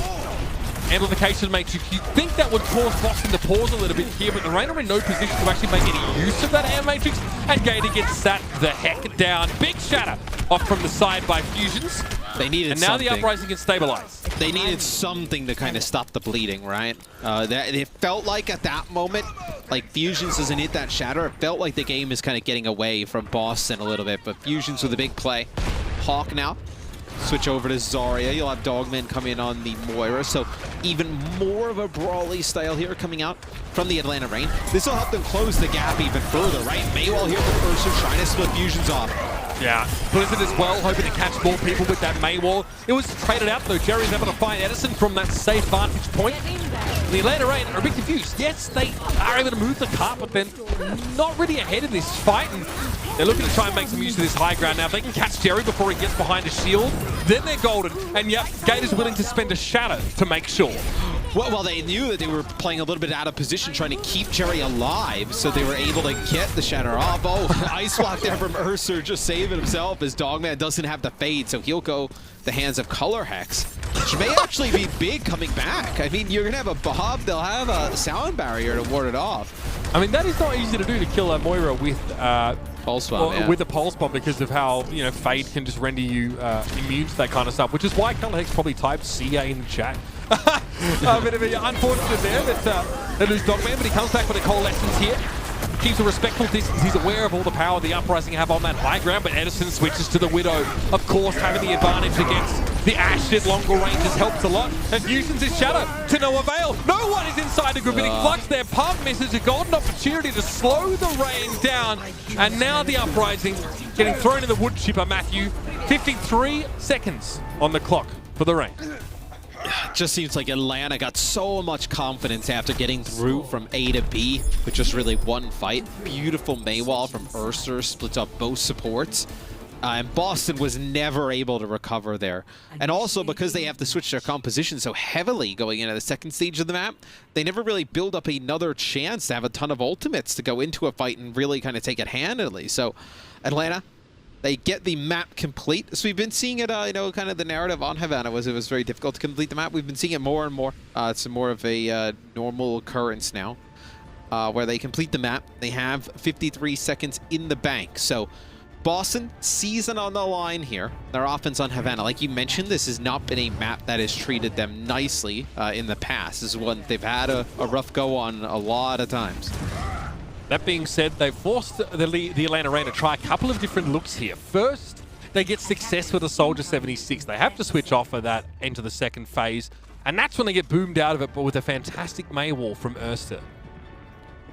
Speaker 1: Amplification Matrix, you'd think that would cause Boston to pause a little bit here, but the Rain are in no position to actually make any use of that Air Matrix, and Gator gets sat the heck down. Big shatter off from the side by Fusions.
Speaker 3: They needed
Speaker 1: and now
Speaker 3: something.
Speaker 1: the Uprising can stabilize.
Speaker 3: They needed something to kind of stop the bleeding, right? It felt like at that moment, like Fusions doesn't hit that shatter. It felt like the game is kind of getting away from Boston a little bit, but Fusions with a big play. Hawk now. Switch over to Zarya. You'll have Dogman come in on the Moira. So even more of a brawly style here coming out from the Atlanta Reign. This will help them close the gap even further, right? Maywall here from Ursa trying to split Fusions off.
Speaker 1: Yeah, Blizzard as well, hoping to catch more people with that Maywall. It was traded out though. Jerry's able to find Edison from that safe vantage point. The Atlanta Reign are a bit confused. Yes, they are able to move the cart, but then not really ahead in this fight. And they're looking to try and make some use of this high ground now. If they can catch Jerry before he gets behind a shield, then they're golden. And yep, Gator's willing to spend a shadow to make sure.
Speaker 3: Well, they knew that they were playing a little bit out of position, trying to keep Jerry alive, so they were able to get the shatter off. Oh, ice block there from Ursa, just saving himself as Dogman doesn't have the fade, so he'll go the hands of Color Hex, which may actually be big coming back. I mean, you're going to have a Bob, they'll have a sound barrier to ward it off.
Speaker 1: I mean, that is not easy to do, to kill a Moira with
Speaker 3: Pulse bomb, yeah.
Speaker 1: with a pulse bomb, because of how, you know, Fade can just render you immune to that kind of stuff, which is why Color Hex probably typed CA in the chat. A bit of an unfortunate there that they lose Dogman, but he comes back with a coalescence here. Keeps a respectful distance. He's aware of all the power the Uprising have on that high ground, but Edison switches to the Widow. Of course, having the advantage against the Ashe at longer ranges helps a lot. And Fusions his shadow to no avail. No one is inside the Gravitic Flux there. Pump misses a golden opportunity to slow the Rain down. And now the Uprising getting thrown in the wood chipper, Matthew. 53 seconds on the clock for the Rain.
Speaker 3: It just seems like Atlanta got so much confidence after getting through from A to B with just really one fight. Beautiful Maywall from Ursa, splits up both supports. And Boston was never able to recover there. And also because they have to switch their composition so heavily going into the second stage of the map, they never really build up another chance to have a ton of ultimates to go into a fight and really kind of take it handily. So Atlanta, they get the map complete. So we've been seeing it, you know, kind of the narrative on Havana was it was very difficult to complete the map. We've been seeing it more and more. It's more of a normal occurrence now, where they complete the map. They have 53 seconds in the bank. So Boston, season on the line here. Their offense on Havana. Like you mentioned, this has not been a map that has treated them nicely in the past. This is one they've had a rough go on a lot of times.
Speaker 1: That being said, they've forced the Atlanta Reign to try a couple of different looks here. First, they get success with the Soldier 76. They have to switch off of that into the second phase, and that's when they get boomed out of it, but with a fantastic Maywall from Ursa.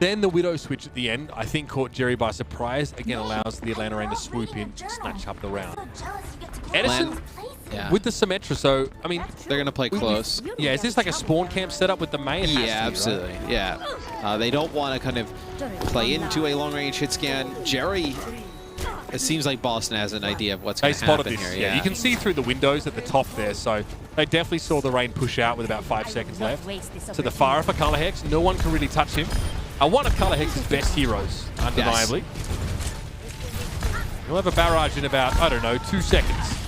Speaker 1: Then the Widow switch at the end, I think caught Jerry by surprise. Again, allows the Atlanta Reign to swoop in, snatch up the round. Edison with the Symmetra, so, I mean...
Speaker 3: They're going to play close.
Speaker 1: Yeah, is this like a spawn camp setup with the May?
Speaker 3: Yeah, absolutely. Right? Yeah. They don't want to kind of play into a long-range hit scan. Jerry, it seems like Boston has an idea of what's going to happen here.
Speaker 1: Yeah, you can see through the windows at the top there, so they definitely saw the Rain push out with about 5 seconds left. To the fire for Color Hex, no one can really touch him. One of Color Hex's best heroes, undeniably. Yes. He'll have a barrage in about, I don't know, 2 seconds.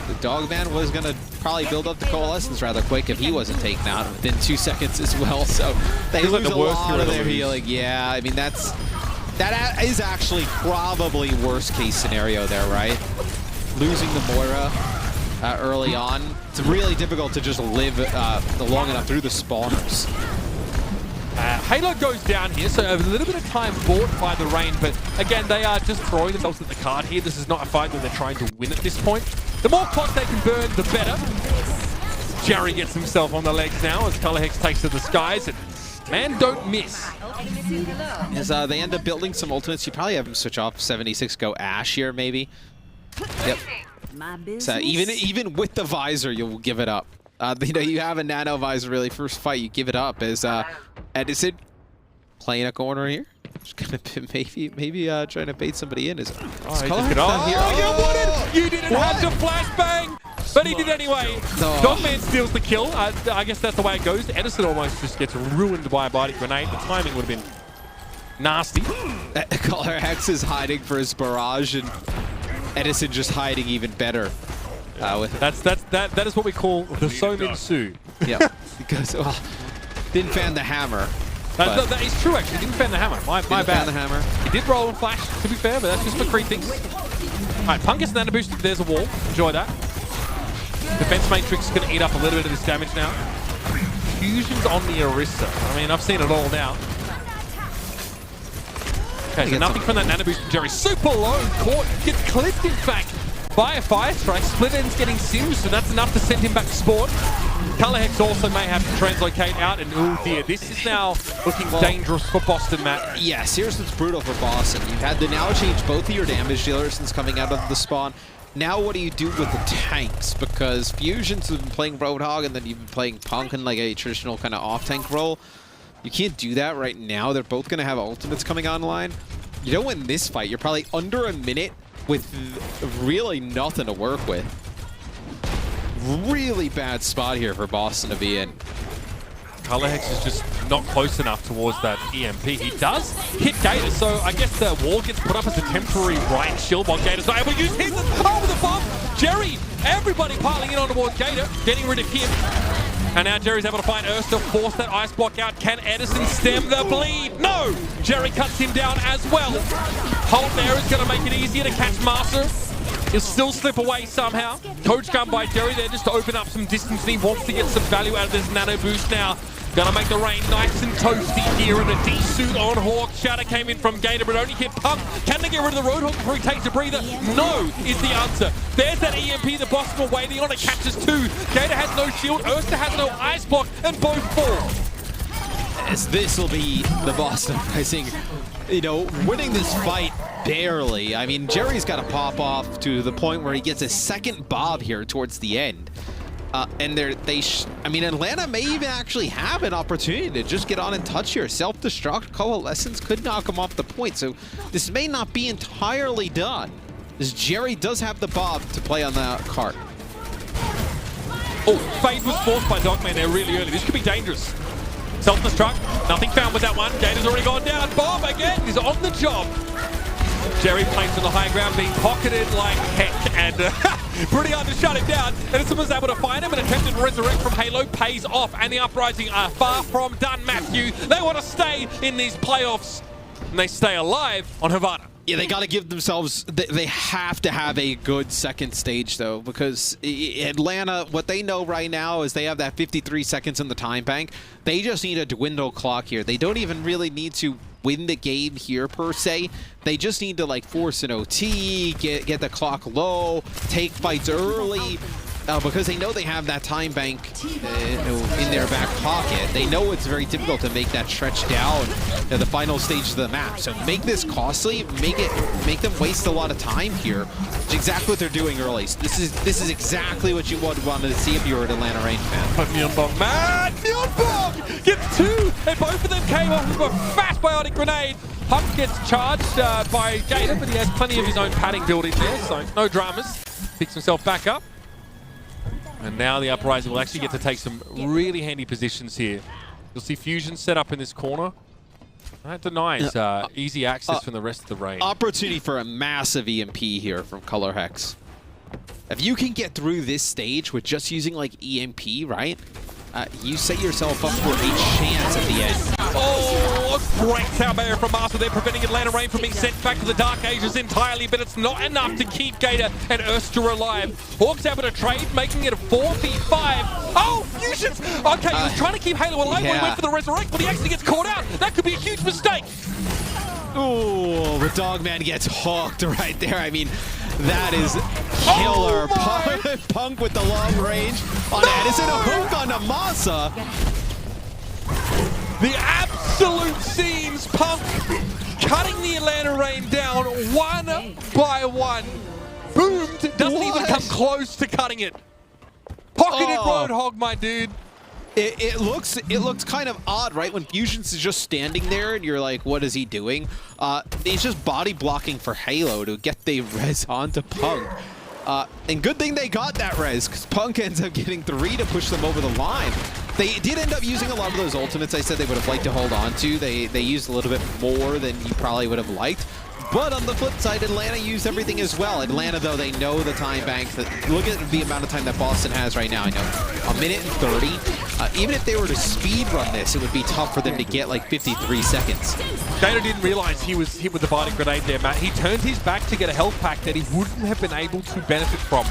Speaker 3: The Dogman was going to probably build up the Coalescence rather quick if he wasn't taken out within 2 seconds as well. So they lose a lot of their healing. Yeah, I mean, that is actually probably worst case scenario there, right? Losing the Moira early on. It's really difficult to just live long enough through the spawners.
Speaker 1: Halo goes down here, so a little bit of time bought by the Rain, but again, they are just throwing themselves at the card here. This is not a fight that they're trying to win at this point. The more clock they can burn, the better. Jerry gets himself on the legs now as Color Hex takes to the skies, and man, don't miss.
Speaker 3: As they end up building some ultimates, you probably have them switch off 76, go Ashe here, maybe. Yep. So even with the visor, you'll give it up. You know, you have a nano visor, really, first fight, you give it up. As Edison playing a corner here. Just gonna maybe trying to bait somebody in. Is
Speaker 1: Color Hex down here? Oh, you're wanted! You didn't have to flashbang, but he did anyway.
Speaker 3: No.
Speaker 1: Dogman steals the kill. I guess that's the way it goes. Edison almost just gets ruined by a body grenade. The timing would have been nasty.
Speaker 3: Color Hex is hiding for his barrage, and Edison just hiding even better.
Speaker 1: That is what we call the Somin Su.
Speaker 3: Yeah, because didn't fan the hammer.
Speaker 1: That is true, actually. Didn't fan the hammer. My bad.
Speaker 3: Fan the hammer.
Speaker 1: He did roll and flash, to be fair, but that's just for creeping. Alright, Punk gets nano boost. There's a wall. Enjoy that. Defense Matrix is going to eat up a little bit of this damage now. Fusion's on the Orisa. I mean, I've seen it all now. Okay, so nothing from that nano boost from Jerry. Super low. Caught. Gets clipped, in fact, by a fire strike. Split End's getting Sims, so that's enough to send him back to spawn. Color Hex also may have to translocate out, and oh dear, this is now looking dangerous for Boston, Matt.
Speaker 3: Yeah, seriously, it's brutal for Boston. You've had to now change both of your damage dealers since coming out of the spawn. Now what do you do with the tanks? Because Fusions have been playing Roadhog, and then you've been playing Punk in like a traditional kind of off-tank role. You can't do that right now. They're both going to have ultimates coming online. You don't win this fight. You're probably under a minute with really nothing to work with. Really bad spot here for Boston to be in.
Speaker 1: Color Hex is just not close enough towards that EMP. He does hit Gator, so I guess the wall gets put up as a temporary right shield while Gator's not able to use his. Oh, with the bomb! Jerry, everybody piling in on towards Gator, getting rid of him. And now Jerry's able to find Urs to force that ice block out. Can Edison stem the bleed? No! Jerry cuts him down as well. Hold there is going to make it easier to catch Master. He'll still slip away somehow. Coach gun by Jerry there just to open up some distance, and he wants to get some value out of this nano boost now. Gonna make the rain nice and toasty here in a D-suit on Hawk. Shatter came in from Gator, but only hit Pump. Can they get rid of the Roadhog before he takes a breather? No is the answer. There's that EMP the Boston were waiting on. It catches two. Gator has no shield. Ursa has no ice block, and both fall.
Speaker 3: As this will be the Boston Rising, you know, winning this fight barely. I mean, Jerry's got to pop off to the point where he gets a second Bob here towards the end. And I mean, Atlanta may even actually have an opportunity to just get on and touch here. Self-destruct, Coalescence could knock him off the point, so this may not be entirely done, as Jerry does have the Bob to play on the cart.
Speaker 1: Oh, Fade was forced by Dogman there really early. This could be dangerous. Self-destruct, nothing found with that one. Gator's already gone down. Bob again is on the job. Jerry playing from the high ground, being pocketed like heck, and pretty hard to shut him down. Edison was able to find him, and attempted resurrect from Halo pays off, and the Uprising are far from done, Matthew. They want to stay in these playoffs, and they stay alive on Havana.
Speaker 3: Yeah, they got to give themselves, they have to have a good second stage, though, because Atlanta, what they know right now is they have that 53 seconds in the time bank. They just need a dwindle clock here. They don't even really need to win the game here, per se. They just need to, like, force an OT, get the clock low, take fights early, because they know they have that time bank in their back pocket. They know it's very difficult to make that stretch down to the final stage of the map. So make this costly, make them waste a lot of time here. It's exactly what they're doing early. This is exactly what you wanted to see if you were an Atlanta Reign fan.
Speaker 1: But Myeonbong, man! Myeonbong gets two, and both of them came off with a fast biotic grenade. Punk gets charged by Gator, but he has plenty of his own padding built in there, so no dramas. Picks himself back up. And now the Uprising will actually get to take some really handy positions here. You'll see Fusion set up in this corner. That denies easy access from the rest of the range.
Speaker 3: Opportunity for a massive EMP here from Color Hex. If you can get through this stage with just using like EMP, right? You set yourself up for a chance at the end.
Speaker 1: Oh, great sound barrier from Master there, preventing Atlanta Reign from being sent back to the Dark Ages entirely, but it's not enough to keep Gator and Erster alive. Hawk's able to trade, making it a 4v5. Oh, Fusions! Okay, he was trying to keep Halo alive when he went for the Resurrect, but he actually gets caught out. That could be a huge mistake.
Speaker 3: Oh, the Dogman gets hooked right there. I mean, that is killer. Punk with the long range on Edison. A hook on Amasa.
Speaker 1: The absolute scenes. Punk cutting the Atlanta Reign down one by one. Boomed. Doesn't even come close to cutting it. Pocketed Roadhog, my dude.
Speaker 3: It looks kind of odd, right? When Fusions is just standing there and you're like, what is he doing? He's just body blocking for Halo to get the res onto Punk. And good thing they got that res, because Punk ends up getting 3 to push them over the line. They did end up using a lot of those ultimates I said they would have liked to hold on to. They used a little bit more than you probably would have liked. But on the flip side, Atlanta used everything as well. Atlanta, though, they know the time bank. Look at the amount of time that Boston has right now. I know, 1 minute and 30. Even if they were to speed run this, it would be tough for them to get like 53 seconds.
Speaker 1: Gator didn't realize he was hit with the biting grenade there, Matt. He turned his back to get a health pack that he wouldn't have been able to benefit from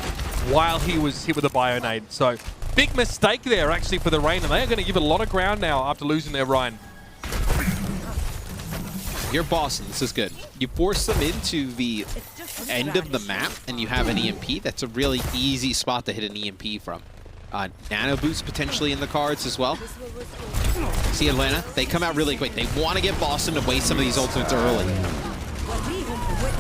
Speaker 1: while he was hit with a bionade. So big mistake there, actually, for the Reign, and they are going to give it a lot of ground now after losing their Ryan.
Speaker 3: You're Boston, this is good. You force them into the end of the map and you have an EMP. That's a really easy spot to hit an EMP from. Nano boost potentially in the cards as well. See Atlanta, they come out really quick. They want to get Boston to waste some of these ultimates early.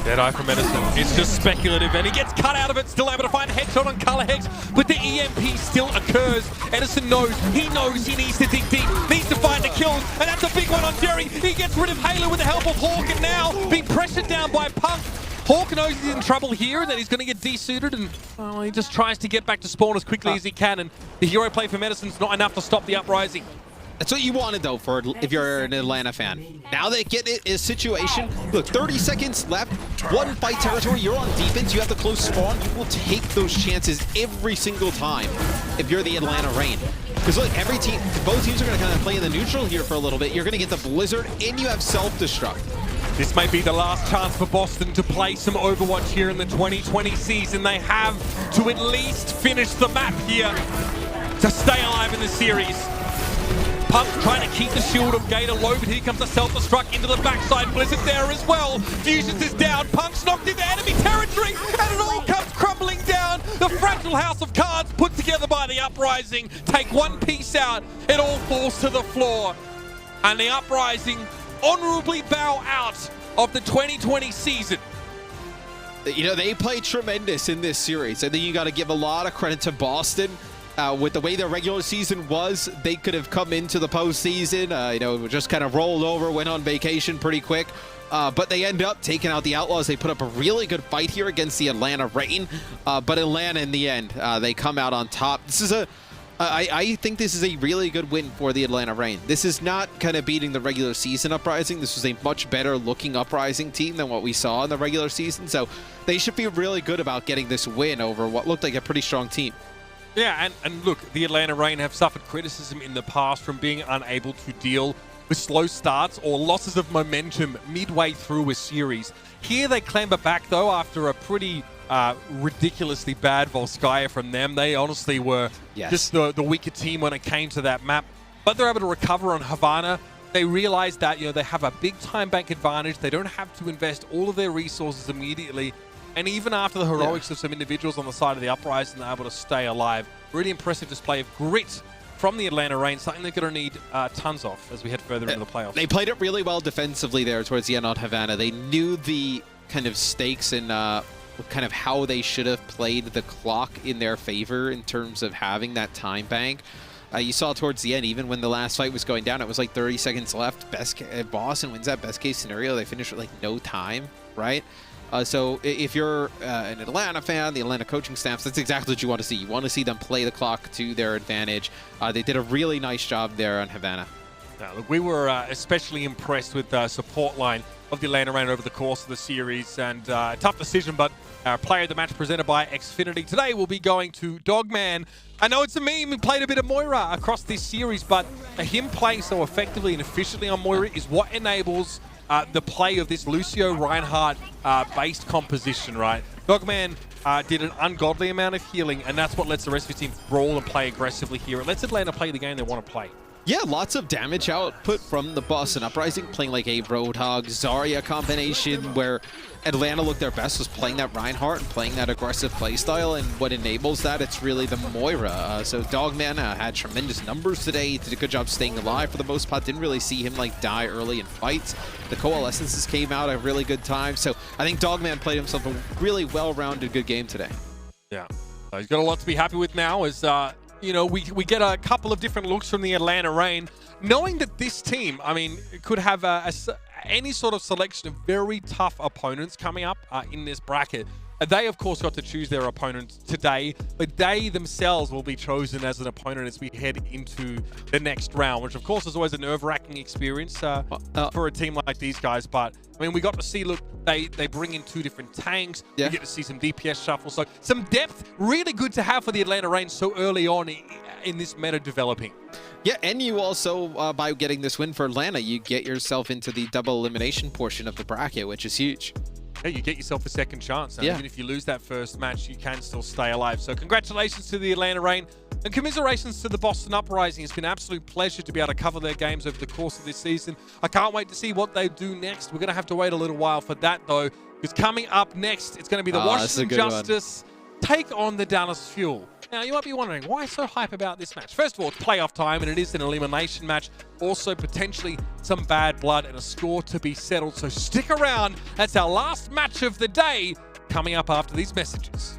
Speaker 1: Deadeye from Edison. It's just speculative, and he gets cut out of it, still able to find a headshot on Color Hex, but the EMP still occurs. Edison knows he needs to dig deep, needs to find the kills, and that's a big one on Jerry. He gets rid of Halo with the help of Hawk, and now being pressured down by Punk. Hawk knows he's in trouble here and that he's going to get desuited, and he just tries to get back to spawn as quickly as he can, and the hero play for Medicine's not enough to stop the Uprising.
Speaker 3: That's what you wanted, though, for if you're an Atlanta fan. Now they get it a situation. Look, 30 seconds left. 1 fight territory. You're on defense. You have the close spawn. You will take those chances every single time if you're the Atlanta Reign. Because look, every team, both teams are going to kind of play in the neutral here for a little bit. You're going to get the Blizzard, and you have self-destruct.
Speaker 1: This may be the last chance for Boston to play some Overwatch here in the 2020 season. They have to at least finish the map here to stay alive in the series. Punk trying to keep the shield of Gator low, but here comes a self-destruct into the backside. Blizzard there as well. Fusions is down. Punk's knocked into enemy territory, and it all comes crumbling down. The fragile house of cards put together by the Uprising. Take one piece out, it all falls to the floor. And the Uprising honorably bow out of the 2020 season.
Speaker 3: You know, they played tremendous in this series. I think you got to give a lot of credit to Boston. With the way their regular season was, they could have come into the postseason, you know, just kind of rolled over, went on vacation pretty quick. But they end up taking out the Outlaws. They put up a really good fight here against the Atlanta Reign. But Atlanta, in the end, they come out on top. This is I think this is a really good win for the Atlanta Reign. This is not kind of beating the regular season Uprising. This was a much better looking Uprising team than what we saw in the regular season. So they should feel really good about getting this win over what looked like a pretty strong team.
Speaker 1: Yeah, and look, the Atlanta Reign have suffered criticism in the past from being unable to deal with slow starts or losses of momentum midway through a series. Here they clamber back, though, after a pretty ridiculously bad Volskaya from them. They honestly were just the weaker team when it came to that map. But they're able to recover on Havana. They realize that, you know, they have a big time bank advantage. They don't have to invest all of their resources immediately. And even after the heroics of some individuals on the side of the Uprising, they're able to stay alive. Really impressive display of grit from the Atlanta Reign, something they're going to need tons of as we head further into the playoffs.
Speaker 3: They played it really well defensively there towards the end on Havana. They knew the kind of stakes and kind of how they should have played the clock in their favor in terms of having that time bank. You saw towards the end, even when the last fight was going down, it was like 30 seconds left. Boston wins that best case scenario. They finish with like no time, right? So if you're an Atlanta fan, the Atlanta coaching staff, that's exactly what you want to see. You want to see them play the clock to their advantage. They did a really nice job there on Havana.
Speaker 1: Now, look, we were especially impressed with the support line of the Atlanta Reign over the course of the series. And tough decision, but our player of the match presented by Xfinity today will be going to Dogman. I know it's a meme. He played a bit of Moira across this series, but him playing so effectively and efficiently on Moira is what enables the play of this Lucio Reinhardt-based composition, right? Dogman did an ungodly amount of healing, and that's what lets the rest of his team brawl and play aggressively here. It lets Atlanta play the game they want to play.
Speaker 3: Yeah, lots of damage output from the Boston Uprising, playing like a Roadhog Zarya combination where Atlanta looked their best was playing that Reinhardt and playing that aggressive playstyle, and what enables that, it's really the Moira. So Dogman had tremendous numbers today. He did a good job staying alive for the most part. Didn't really see him like die early in fights. The Coalescences came out at a really good time. So I think Dogman played himself a really well-rounded good game today.
Speaker 1: Yeah, he's got a lot to be happy with now as you know, we get a couple of different looks from the Atlanta Reign, knowing that this team, I mean, could have any sort of selection of very tough opponents coming up in this bracket. They, of course, got to choose their opponent today, but they themselves will be chosen as an opponent as we head into the next round, which, of course, is always a nerve-wracking experience for a team like these guys. But, I mean, we got to see, look, they bring in 2 different tanks.
Speaker 3: Yeah.
Speaker 1: We get to see some DPS shuffle. So some depth, really good to have for the Atlanta Reign so early on in this meta developing.
Speaker 3: Yeah, and you also, by getting this win for Atlanta, you get yourself into the double elimination portion of the bracket, which is huge.
Speaker 1: Yeah, you get yourself a second chance. And
Speaker 3: yeah.
Speaker 1: Even if you lose that first match, you can still stay alive. So congratulations to the Atlanta Reign and commiserations to the Boston Uprising. It's been an absolute pleasure to be able to cover their games over the course of this season. I can't wait to see what they do next. We're going to have to wait a little while for that, though, because coming up next, it's going to be the Washington Justice take on the Dallas Fuel. Now, you might be wondering, why so hype about this match? First of all, it's playoff time, and it is an elimination match. Also, potentially some bad blood and a score to be settled. So stick around. That's our last match of the day coming up after these messages.